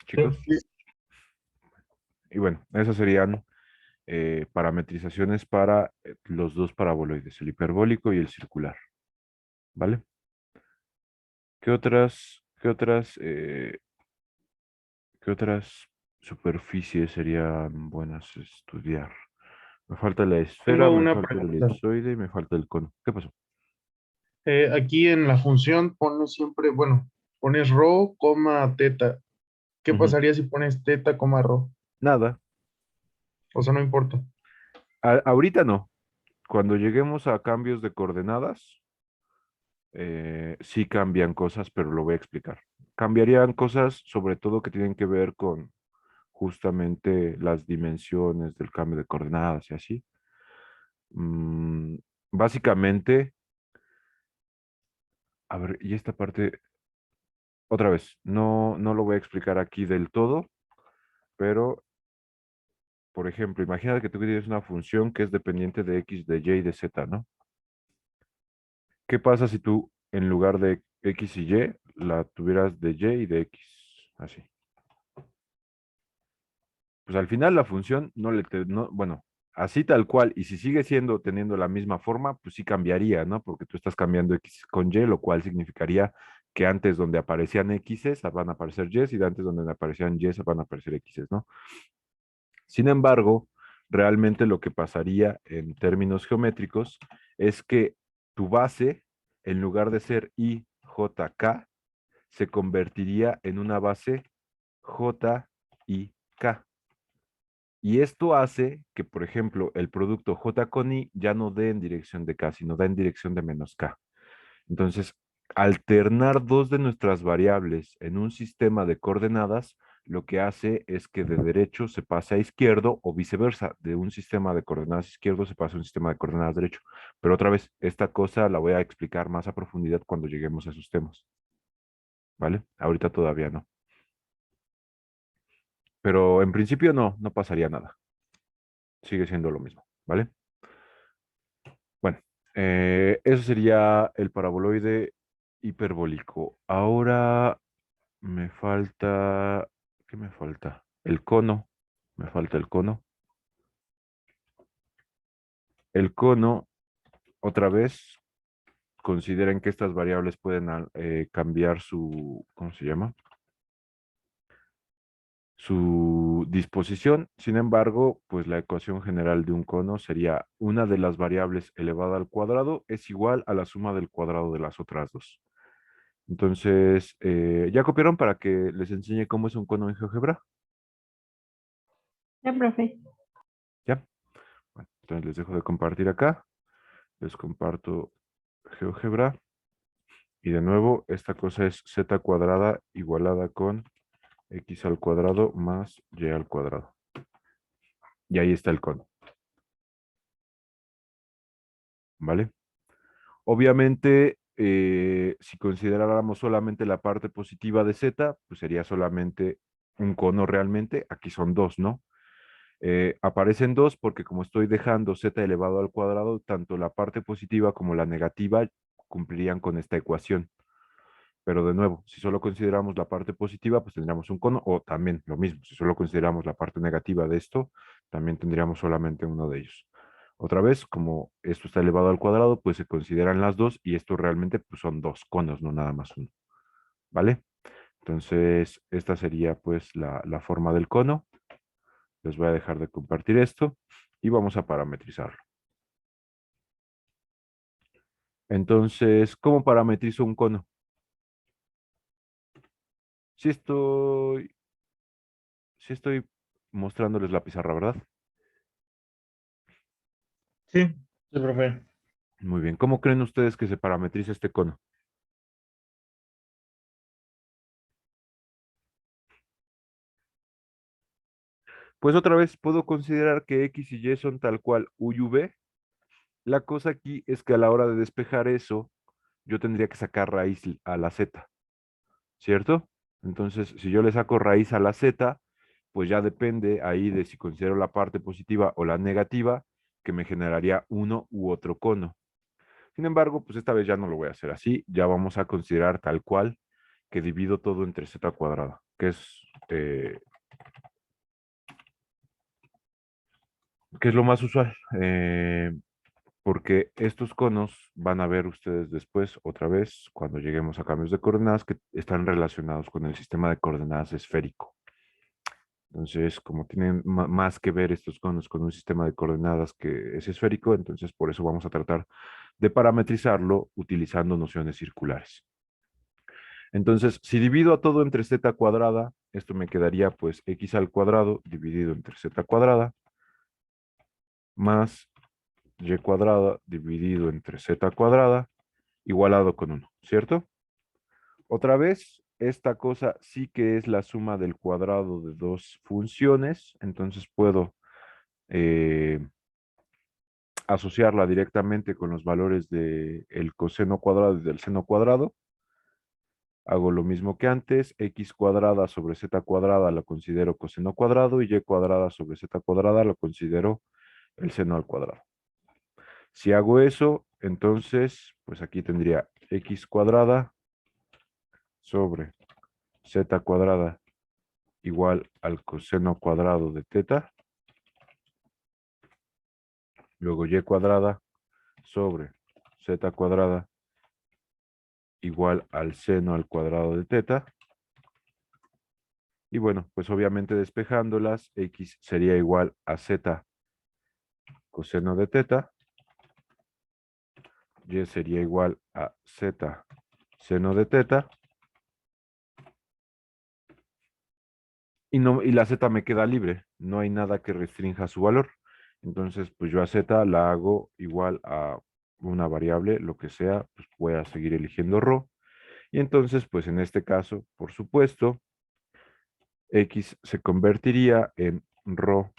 Chicos. Y bueno, esas serían parametrizaciones para los dos paraboloides, el hiperbólico y el circular. ¿Vale? ¿Qué otras superficies serían buenas estudiar? Me falta la esfera, Tengo me una falta el pregunta. elipsoide y me falta el cono. ¿Qué pasó? Aquí en la función pones siempre, bueno, pones rho, coma, teta. ¿Qué Ujú. pasaría si pones teta, coma, rho? Nada. O sea, no importa. Ahorita no. Cuando lleguemos a cambios de coordenadas, sí cambian cosas, pero lo voy a explicar. Cambiarían cosas sobre todo que tienen que ver con justamente las dimensiones del cambio de coordenadas y así. Mm, básicamente, a ver, y esta parte, otra vez, no lo voy a explicar aquí del todo, pero, por ejemplo, imagina que tú tienes una función que es dependiente de x, de y y de z, ¿no? ¿Qué pasa si tú, en lugar de x y y, la tuvieras de y y de x? Así. Pues al final la función bueno, así tal cual, y si sigue siendo teniendo la misma forma, pues sí cambiaría, ¿no? Porque tú estás cambiando x con y, lo cual significaría que antes donde aparecían x van a aparecer y, y antes donde aparecían y van a aparecer x, ¿no? Sin embargo, realmente lo que pasaría en términos geométricos es que tu base, en lugar de ser i, j, k, se convertiría en una base j, i, k. Y esto hace que, por ejemplo, el producto j con i ya no dé en dirección de k, sino da en dirección de menos k. Entonces, alternar dos de nuestras variables en un sistema de coordenadas, lo que hace es que de derecho se pase a izquierdo o viceversa, de un sistema de coordenadas izquierdo se pasa a un sistema de coordenadas derecho. Pero otra vez, esta cosa la voy a explicar más a profundidad cuando lleguemos a esos temas. ¿Vale? Ahorita todavía no. Pero en principio no pasaría nada. Sigue siendo lo mismo, ¿vale? Bueno, eso sería el paraboloide hiperbólico. Ahora me falta, ¿qué me falta? El cono. Me falta el cono. El cono, otra vez, consideren que estas variables pueden cambiar su, ¿cómo se llama? Su disposición. Sin embargo, pues la ecuación general de un cono sería una de las variables elevada al cuadrado es igual a la suma del cuadrado de las otras dos. Entonces, ¿ya copiaron para que les enseñe cómo es un cono en GeoGebra? Ya, profe. ¿Ya? Bueno, entonces les dejo de compartir acá. Les comparto GeoGebra. Y de nuevo, esta cosa es z cuadrada igualada con x al cuadrado más y al cuadrado. Y ahí está el cono. ¿Vale? Obviamente, si consideráramos solamente la parte positiva de z, pues sería solamente un cono realmente. Aquí son dos, ¿no? Aparecen dos porque como estoy dejando z elevado al cuadrado, tanto la parte positiva como la negativa cumplirían con esta ecuación. Pero de nuevo, si solo consideramos la parte positiva, pues tendríamos un cono, o también lo mismo, si solo consideramos la parte negativa de esto, también tendríamos solamente uno de ellos. Otra vez, como esto está elevado al cuadrado, pues se consideran las dos y esto realmente pues, son dos conos, no nada más uno. ¿Vale? Entonces, esta sería pues la forma del cono. Les voy a dejar de compartir esto y vamos a parametrizarlo. Entonces, ¿cómo parametrizo un cono? Si estoy mostrándoles la pizarra, ¿verdad? Sí, sí, profe. Muy bien. ¿Cómo creen ustedes que se parametriza este cono? Pues otra vez puedo considerar que X y Y son tal cual U y V. La cosa aquí es que a la hora de despejar eso, yo tendría que sacar raíz a la Z, ¿cierto? Entonces, si yo le saco raíz a la Z, pues ya depende ahí de si considero la parte positiva o la negativa, que me generaría uno u otro cono. Sin embargo, pues esta vez ya no lo voy a hacer así, ya vamos a considerar tal cual que divido todo entre Z cuadrada, que es lo más usual. Porque estos conos van a ver ustedes después, otra vez, cuando lleguemos a cambios de coordenadas que están relacionados con el sistema de coordenadas esférico. Entonces, como tienen más que ver estos conos con un sistema de coordenadas que es esférico, entonces por eso vamos a tratar de parametrizarlo utilizando nociones circulares. Entonces, si divido a todo entre z cuadrada, esto me quedaría pues x al cuadrado dividido entre z cuadrada más y cuadrada dividido entre z cuadrada, igualado con 1, ¿cierto? Otra vez, esta cosa sí que es la suma del cuadrado de dos funciones, entonces puedo asociarla directamente con los valores del coseno cuadrado y del seno cuadrado. Hago lo mismo que antes, x cuadrada sobre z cuadrada lo considero coseno cuadrado y y cuadrada sobre z cuadrada lo considero el seno al cuadrado. Si hago eso, entonces, pues aquí tendría x cuadrada sobre z cuadrada igual al coseno cuadrado de teta, luego y cuadrada sobre z cuadrada igual al seno al cuadrado de teta. Y bueno, pues obviamente despejándolas, x sería igual a z coseno de teta, y sería igual a z seno de teta, y la z me queda libre, no hay nada que restrinja su valor. Entonces, pues yo a z la hago igual a una variable, lo que sea, pues voy a seguir eligiendo ρ. Y entonces, pues en este caso, por supuesto, x se convertiría en ρ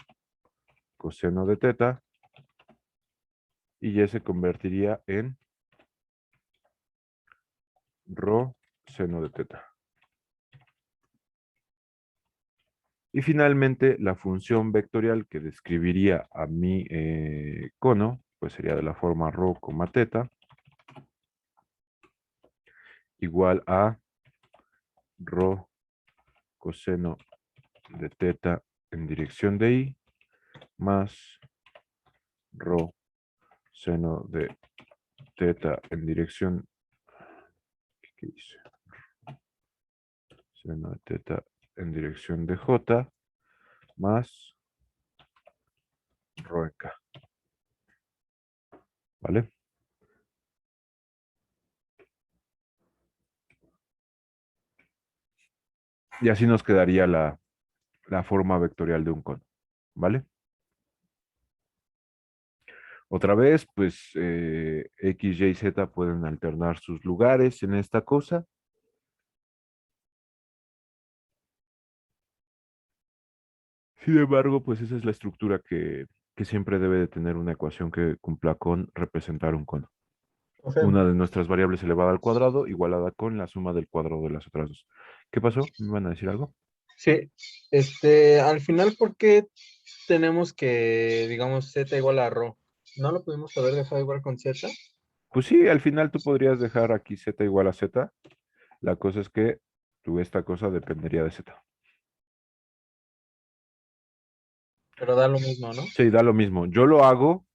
coseno de teta y y se convertiría en ρ seno de teta. Y finalmente, la función vectorial que describiría a mi cono, pues sería de la forma ρ, teta, igual a ρ coseno de teta en dirección de y, más ρ seno de teta en dirección, ¿qué dice? Seno de teta en dirección de j, más ρ en k. ¿Vale? Y así nos quedaría la forma vectorial de un cono. ¿Vale? Otra vez, pues X, Y, Z pueden alternar sus lugares en esta cosa. Sin embargo, pues esa es la estructura que siempre debe de tener una ecuación que cumpla con representar un cono. Profe, Una de nuestras variables elevada al cuadrado igualada con la suma del cuadrado de las otras dos. ¿Qué pasó? ¿Me van a decir algo? sí, al final, ¿por qué tenemos que, digamos, z igual a ρ? ¿No lo pudimos haber dejado igual con z? Pues sí, al final tú podrías dejar aquí Z igual a Z. La cosa es que esta cosa dependería de Z. Pero da lo mismo, ¿no? Sí, da lo mismo. Yo lo hago,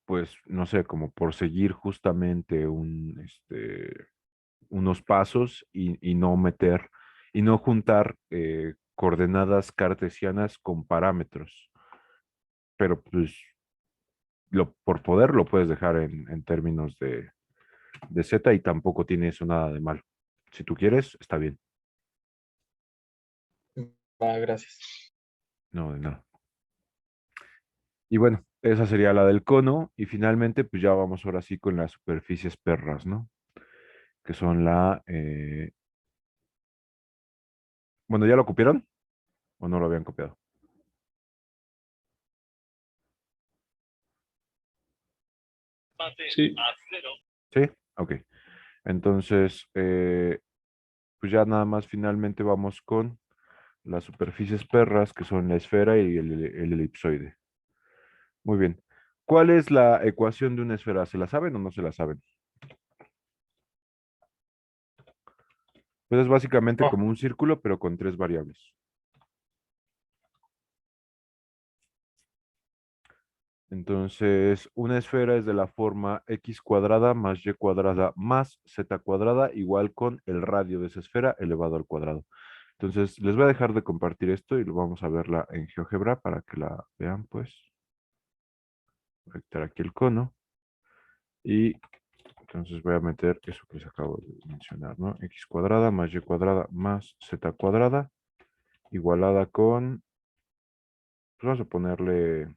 pues, no sé, como por seguir justamente unos pasos y no meter, y no juntar coordenadas cartesianas con parámetros. Pero pues, por poder lo puedes dejar en términos de Z y tampoco tiene eso nada de malo. Si tú quieres, está bien. Gracias. No, de nada. Y bueno, esa sería la del cono. Y finalmente, pues ya vamos ahora sí con las superficies perras, ¿no? Que son Bueno, ¿ya lo copiaron? ¿O no lo habían copiado? Sí. ¿Sí? Ok. Entonces, pues ya nada más finalmente vamos con las superficies perras, que son la esfera y el elipsoide. Muy bien. ¿Cuál es la ecuación de una esfera? ¿Se la saben o no se la saben? Pues es básicamente Oh, como un círculo, pero con tres variables. Entonces, una esfera es de la forma x cuadrada más y cuadrada más z cuadrada igual con el radio de esa esfera elevado al cuadrado. Entonces, les voy a dejar de compartir esto y lo vamos a verla en GeoGebra para que la vean, pues. Voy a quitar aquí el cono. Y entonces voy a meter eso que les acabo de mencionar, ¿no? X cuadrada más y cuadrada más z cuadrada igualada con, pues vamos a ponerle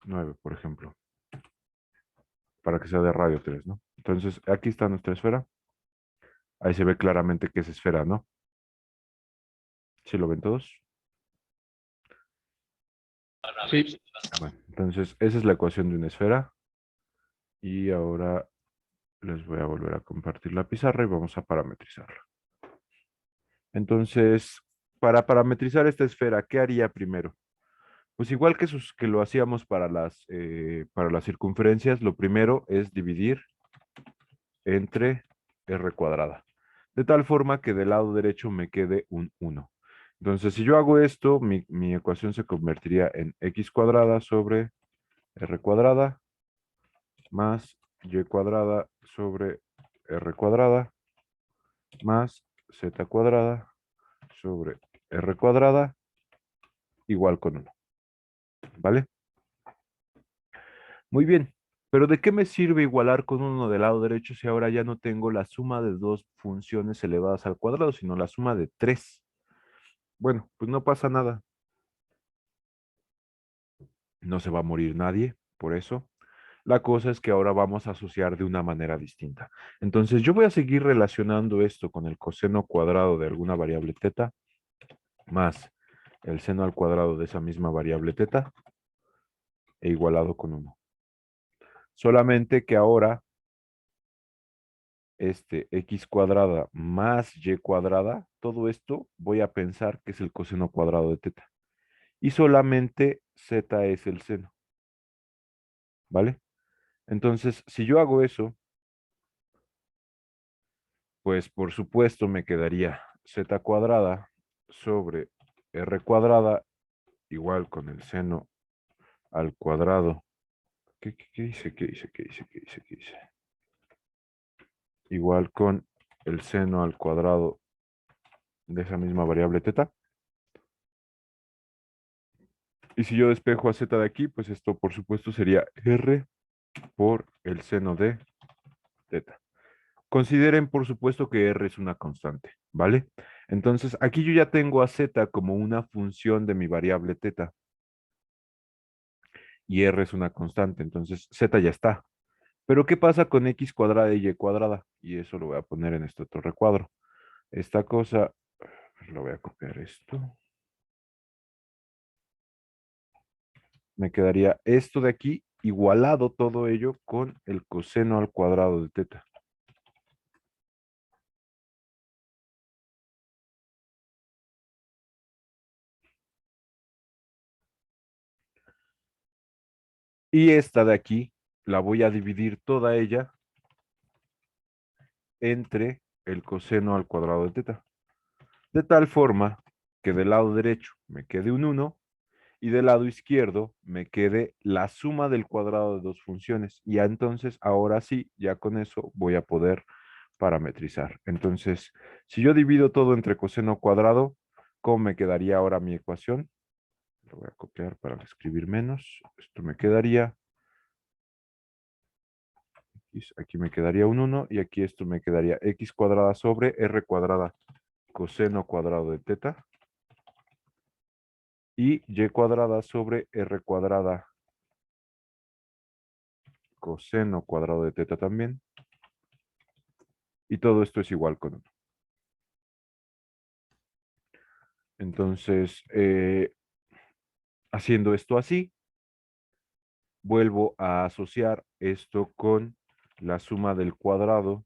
9, por ejemplo. para que sea de radio 3, ¿no? Entonces, aquí está nuestra esfera. Ahí se ve claramente que es esfera, ¿no? ¿Sí lo ven todos? Sí. Bueno, entonces, esa es la ecuación de una esfera. Y ahora les voy a volver a compartir la pizarra y vamos a parametrizarla. Entonces, para parametrizar esta esfera, ¿qué haría primero? Pues igual que lo hacíamos para las circunferencias, lo primero es dividir entre r cuadrada. De tal forma que del lado derecho me quede un 1. Entonces, si yo hago esto, mi ecuación se convertiría en x cuadrada sobre r cuadrada más y cuadrada sobre r cuadrada más z cuadrada sobre r cuadrada igual con 1. ¿Vale? Muy bien. Pero ¿de qué me sirve igualar con 1 del lado derecho si ahora ya no tengo la suma de dos funciones elevadas al cuadrado, sino la suma de 3? Bueno, pues no pasa nada. No se va a morir nadie por eso. La cosa es que ahora vamos a asociar de una manera distinta. Entonces yo voy a seguir relacionando esto con el coseno cuadrado de alguna variable teta más el seno al cuadrado de esa misma variable teta e igualado con 1. Solamente que ahora x cuadrada más y cuadrada, todo esto voy a pensar que es el coseno cuadrado de teta. Y solamente z es el seno. ¿Vale? Entonces, si yo hago eso, pues por supuesto me quedaría z cuadrada sobre r cuadrada igual con el seno al cuadrado. ¿Qué hice? ¿Qué hice? Igual con el seno al cuadrado de esa misma variable teta. Y si yo despejo a z de aquí, pues esto por supuesto sería r por el seno de teta. Consideren por supuesto que r es una constante, ¿vale? Entonces aquí yo ya tengo a z como una función de mi variable teta. Y r es una constante, entonces z ya está. Pero ¿qué pasa con x cuadrada y y cuadrada? Y eso lo voy a poner en este otro recuadro. Esta cosa, lo voy a copiar esto. Me quedaría esto de aquí igualado todo ello con el coseno al cuadrado de teta. Y esta de aquí la voy a dividir toda ella entre el coseno al cuadrado de teta. De tal forma que del lado derecho me quede un 1 y del lado izquierdo me quede la suma del cuadrado de dos funciones. Y ya entonces, ahora sí, ya con eso voy a poder parametrizar. Entonces, si yo divido todo entre coseno cuadrado, ¿cómo me quedaría ahora mi ecuación? Lo voy a copiar para escribir menos. Esto me quedaría, aquí me quedaría un 1 y aquí esto me quedaría x cuadrada sobre r cuadrada coseno cuadrado de teta y y cuadrada sobre r cuadrada coseno cuadrado de teta también. Y todo esto es igual con 1. Entonces, haciendo esto así, vuelvo a asociar esto con la suma del cuadrado,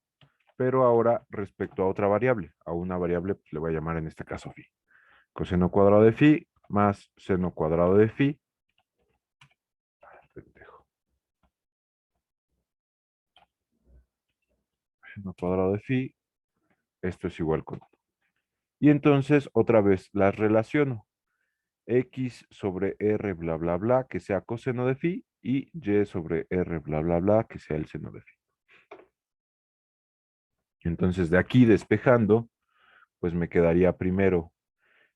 pero ahora respecto a otra variable, a una variable, pues, le voy a llamar en este caso phi. Coseno cuadrado de phi más seno cuadrado de phi. Pendejo. Seno cuadrado de phi, esto es igual con 1. Y entonces, otra vez, las relaciono. X sobre R bla bla bla, que sea coseno de phi, y Y sobre R bla bla bla, que sea el seno de phi. Entonces, de aquí despejando, pues me quedaría primero,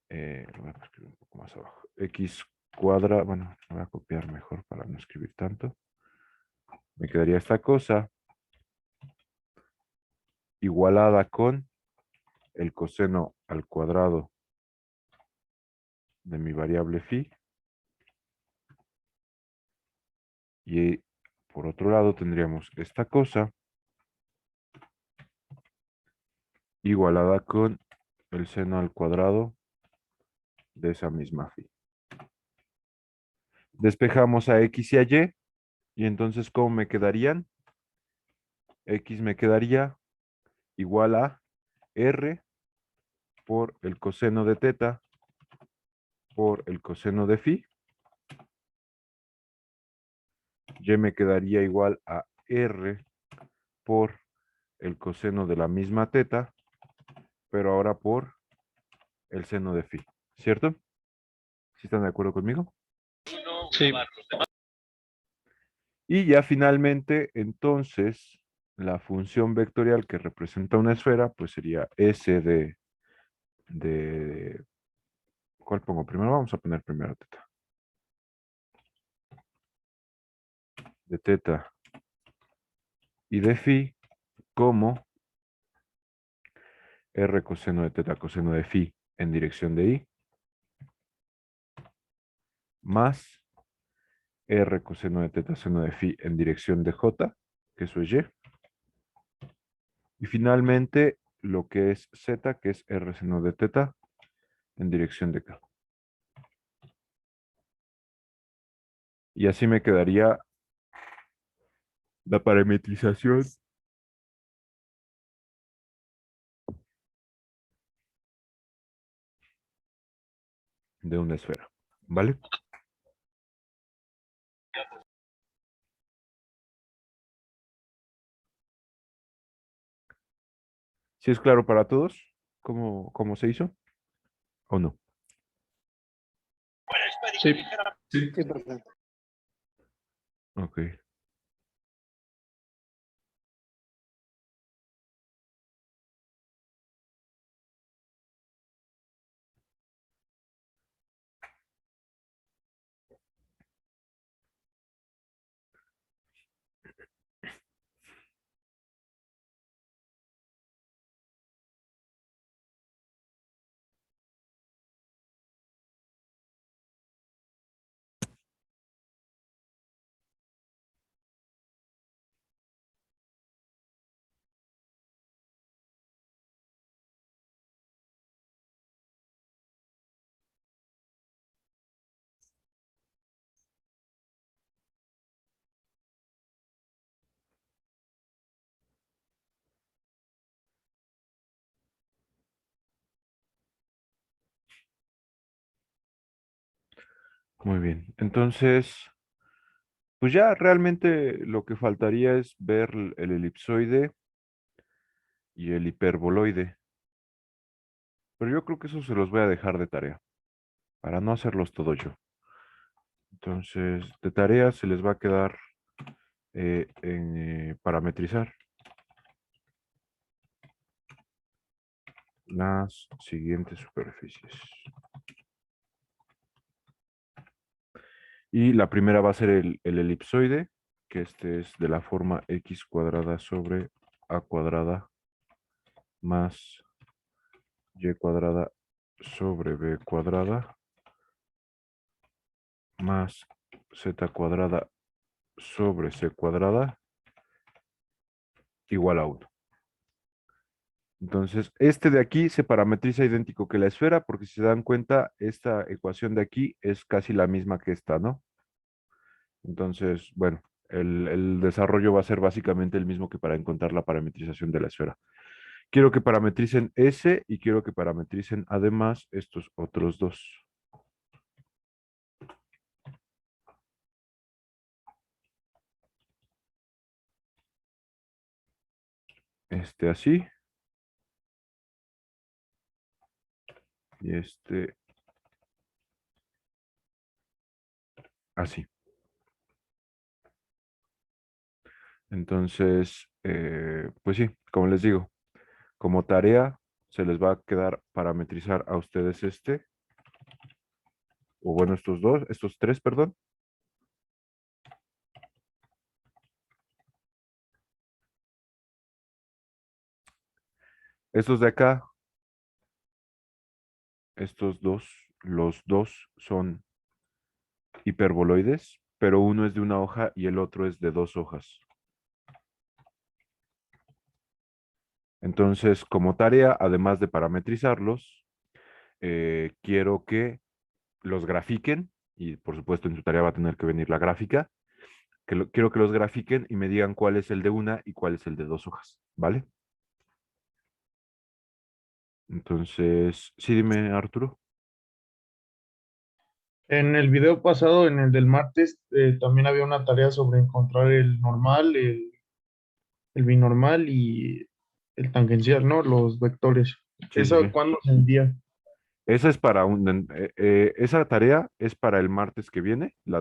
lo voy a escribir un poco más abajo, x cuadrada, bueno, lo voy a copiar mejor para no escribir tanto. Me quedaría esta cosa igualada con el coseno al cuadrado de mi variable phi y por otro lado tendríamos esta cosa igualada con el seno al cuadrado de esa misma phi. Despejamos a x y a y entonces ¿cómo me quedarían? X me quedaría igual a r por el coseno de teta por el coseno de phi. Y me quedaría igual a r por el coseno de la misma teta, pero ahora por el seno de phi, ¿cierto? ¿Sí están de acuerdo conmigo? Sí. Y ya finalmente, entonces, la función vectorial que representa una esfera, pues sería S de ¿cuál pongo primero? Vamos a poner primero teta. De teta y de phi como R coseno de teta coseno de phi en dirección de I más R coseno de teta seno de phi en dirección de J, que eso es Y. Y finalmente lo que es Z, que es R seno de teta en dirección de K. Y así me quedaría la parametrización de una esfera. ¿Vale? ¿Sí es claro para todos cómo se hizo? ¿O no? Sí. Sí, perfecto. Ok. Muy bien. Entonces, pues ya realmente lo que faltaría es ver el elipsoide y el hiperboloide. Pero yo creo que eso se los voy a dejar de tarea, para no hacerlos todo yo. Entonces, de tarea se les va a quedar en parametrizar las siguientes superficies. Y la primera va a ser el elipsoide, que este es de la forma x cuadrada sobre a cuadrada más y cuadrada sobre b cuadrada más z cuadrada sobre c cuadrada igual a 1. Entonces, este de aquí se parametriza idéntico que la esfera, porque si se dan cuenta, esta ecuación de aquí es casi la misma que esta, ¿no? Entonces, bueno, el desarrollo va a ser básicamente el mismo que para encontrar la parametrización de la esfera. Quiero que parametricen ese y quiero que parametricen además estos otros dos. Este así. Y este así. Entonces, pues sí, como les digo, como tarea se les va a quedar parametrizar a ustedes este, o bueno, estos tres, perdón. Estos de acá, estos dos, los dos son hiperboloides. pero uno es de una hoja y el otro es de 2 hojas. Entonces, como tarea, además de parametrizarlos, quiero que los grafiquen, y por supuesto en su tarea va a tener que venir la gráfica, quiero que los grafiquen y me digan cuál es el de una y cuál es el de 2 hojas, ¿vale? Entonces, sí, dime, Arturo. En el video pasado, en el del martes, también había una tarea sobre encontrar el normal, el binormal y el tangencial, ¿no? Los vectores. Sí, sí, ¿Eso sí. cuándo se envía? Esa es para esa tarea es para el martes que viene, la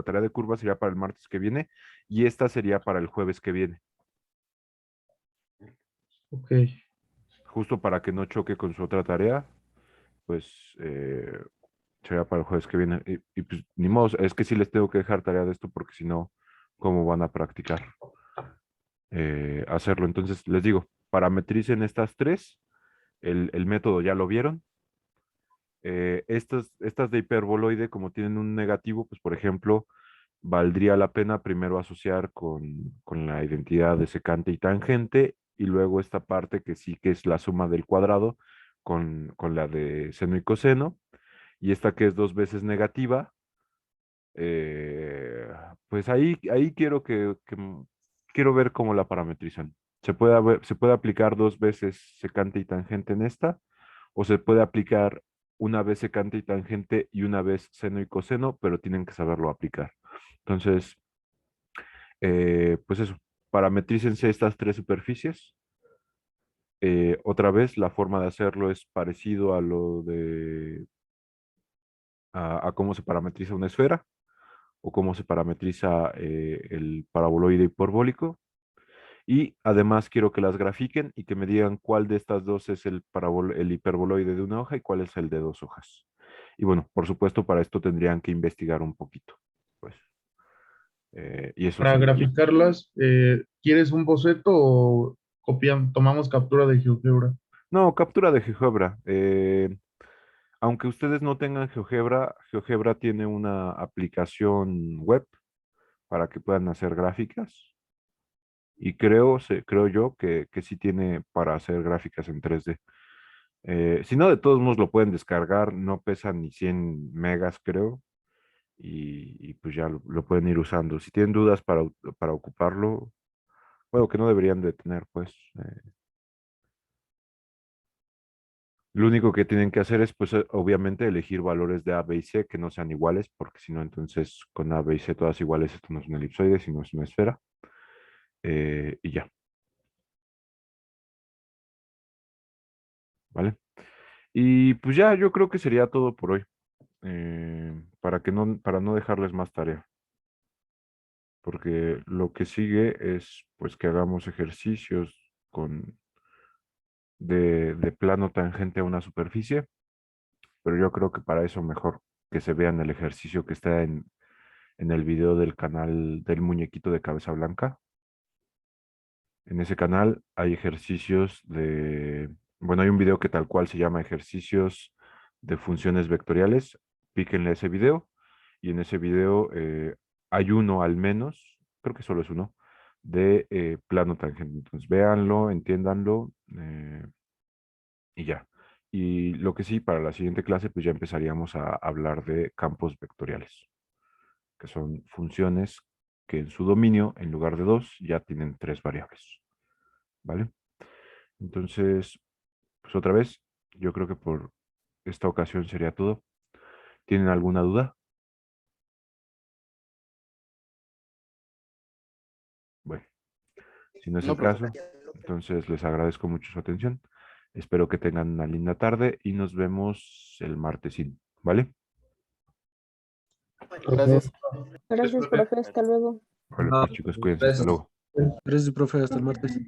tarea de curva sería para el martes que viene y esta sería para el jueves que viene, Ok. justo para que no choque con su otra tarea, pues sería para el jueves que viene. Y pues ni modo, es que sí les tengo que dejar tarea de esto porque si no, ¿cómo van a practicar hacerlo? Entonces les digo, parametricen estas tres, el método ya lo vieron. Estas de hiperboloide, como tienen un negativo, pues por ejemplo, valdría la pena primero asociar con la identidad de secante y tangente, y luego esta parte que sí que es la suma del cuadrado con la de seno y coseno, y esta que es 2 veces negativa, eh, pues ahí quiero ver cómo la parametrizan. Se puede aplicar 2 veces secante y tangente en esta, o se puede aplicar una vez secante y tangente y una vez seno y coseno, pero tienen que saberlo aplicar. Entonces, pues eso, parametrícense estas tres superficies. Otra vez, la forma de hacerlo es parecido a lo a cómo se parametriza una esfera o cómo se parametriza el paraboloide hiperbólico. Y además quiero que las grafiquen y que me digan cuál de estas dos es el hiperboloide de una hoja y cuál es el de 2 hojas. Y bueno, por supuesto, para esto tendrían que investigar un poquito. Pues, y eso Para sería. graficarlas, ¿quieres un boceto o tomamos captura de GeoGebra? No, captura de GeoGebra. Aunque ustedes no tengan GeoGebra, GeoGebra tiene una aplicación web para que puedan hacer gráficas. Y creo yo que sí tiene para hacer gráficas en 3D. Si no, de todos modos lo pueden descargar, no pesa ni 100 megas, creo, y pues ya lo pueden ir usando. Si tienen dudas para ocuparlo, bueno, que no deberían de tener, pues. Lo único que tienen que hacer es, pues, obviamente, elegir valores de A, B y C que no sean iguales, porque si no, entonces con A, B y C todas iguales, esto no es un elipsoide, sino es una esfera. Y ya, ¿vale? Y pues ya, yo creo que sería todo por hoy, para no dejarles más tarea, porque lo que sigue es, pues, que hagamos ejercicios de plano tangente a una superficie, pero yo creo que para eso mejor que se vean el ejercicio que está en el video del canal del muñequito de cabeza blanca. En ese canal hay ejercicios bueno, hay un video que tal cual se llama ejercicios de funciones vectoriales. Píquenle a ese video y en ese video hay uno al menos, creo que solo es uno, de plano tangente. Entonces véanlo, entiéndanlo y ya. Y lo que sí, para la siguiente clase, pues ya empezaríamos a hablar de campos vectoriales, que son funciones que en su dominio, en lugar de 2, ya tienen 3 variables. ¿Vale? Entonces, pues otra vez, yo creo que por esta ocasión sería todo. ¿Tienen alguna duda? Bueno, si no es No, el profe. caso, entonces les agradezco mucho su atención. Espero que tengan una linda tarde y nos vemos el martesín, ¿vale? Gracias. Gracias, profe. Hasta luego. Vale, pues chicos, cuídense, hasta luego. Gracias, profe. Hasta el martes.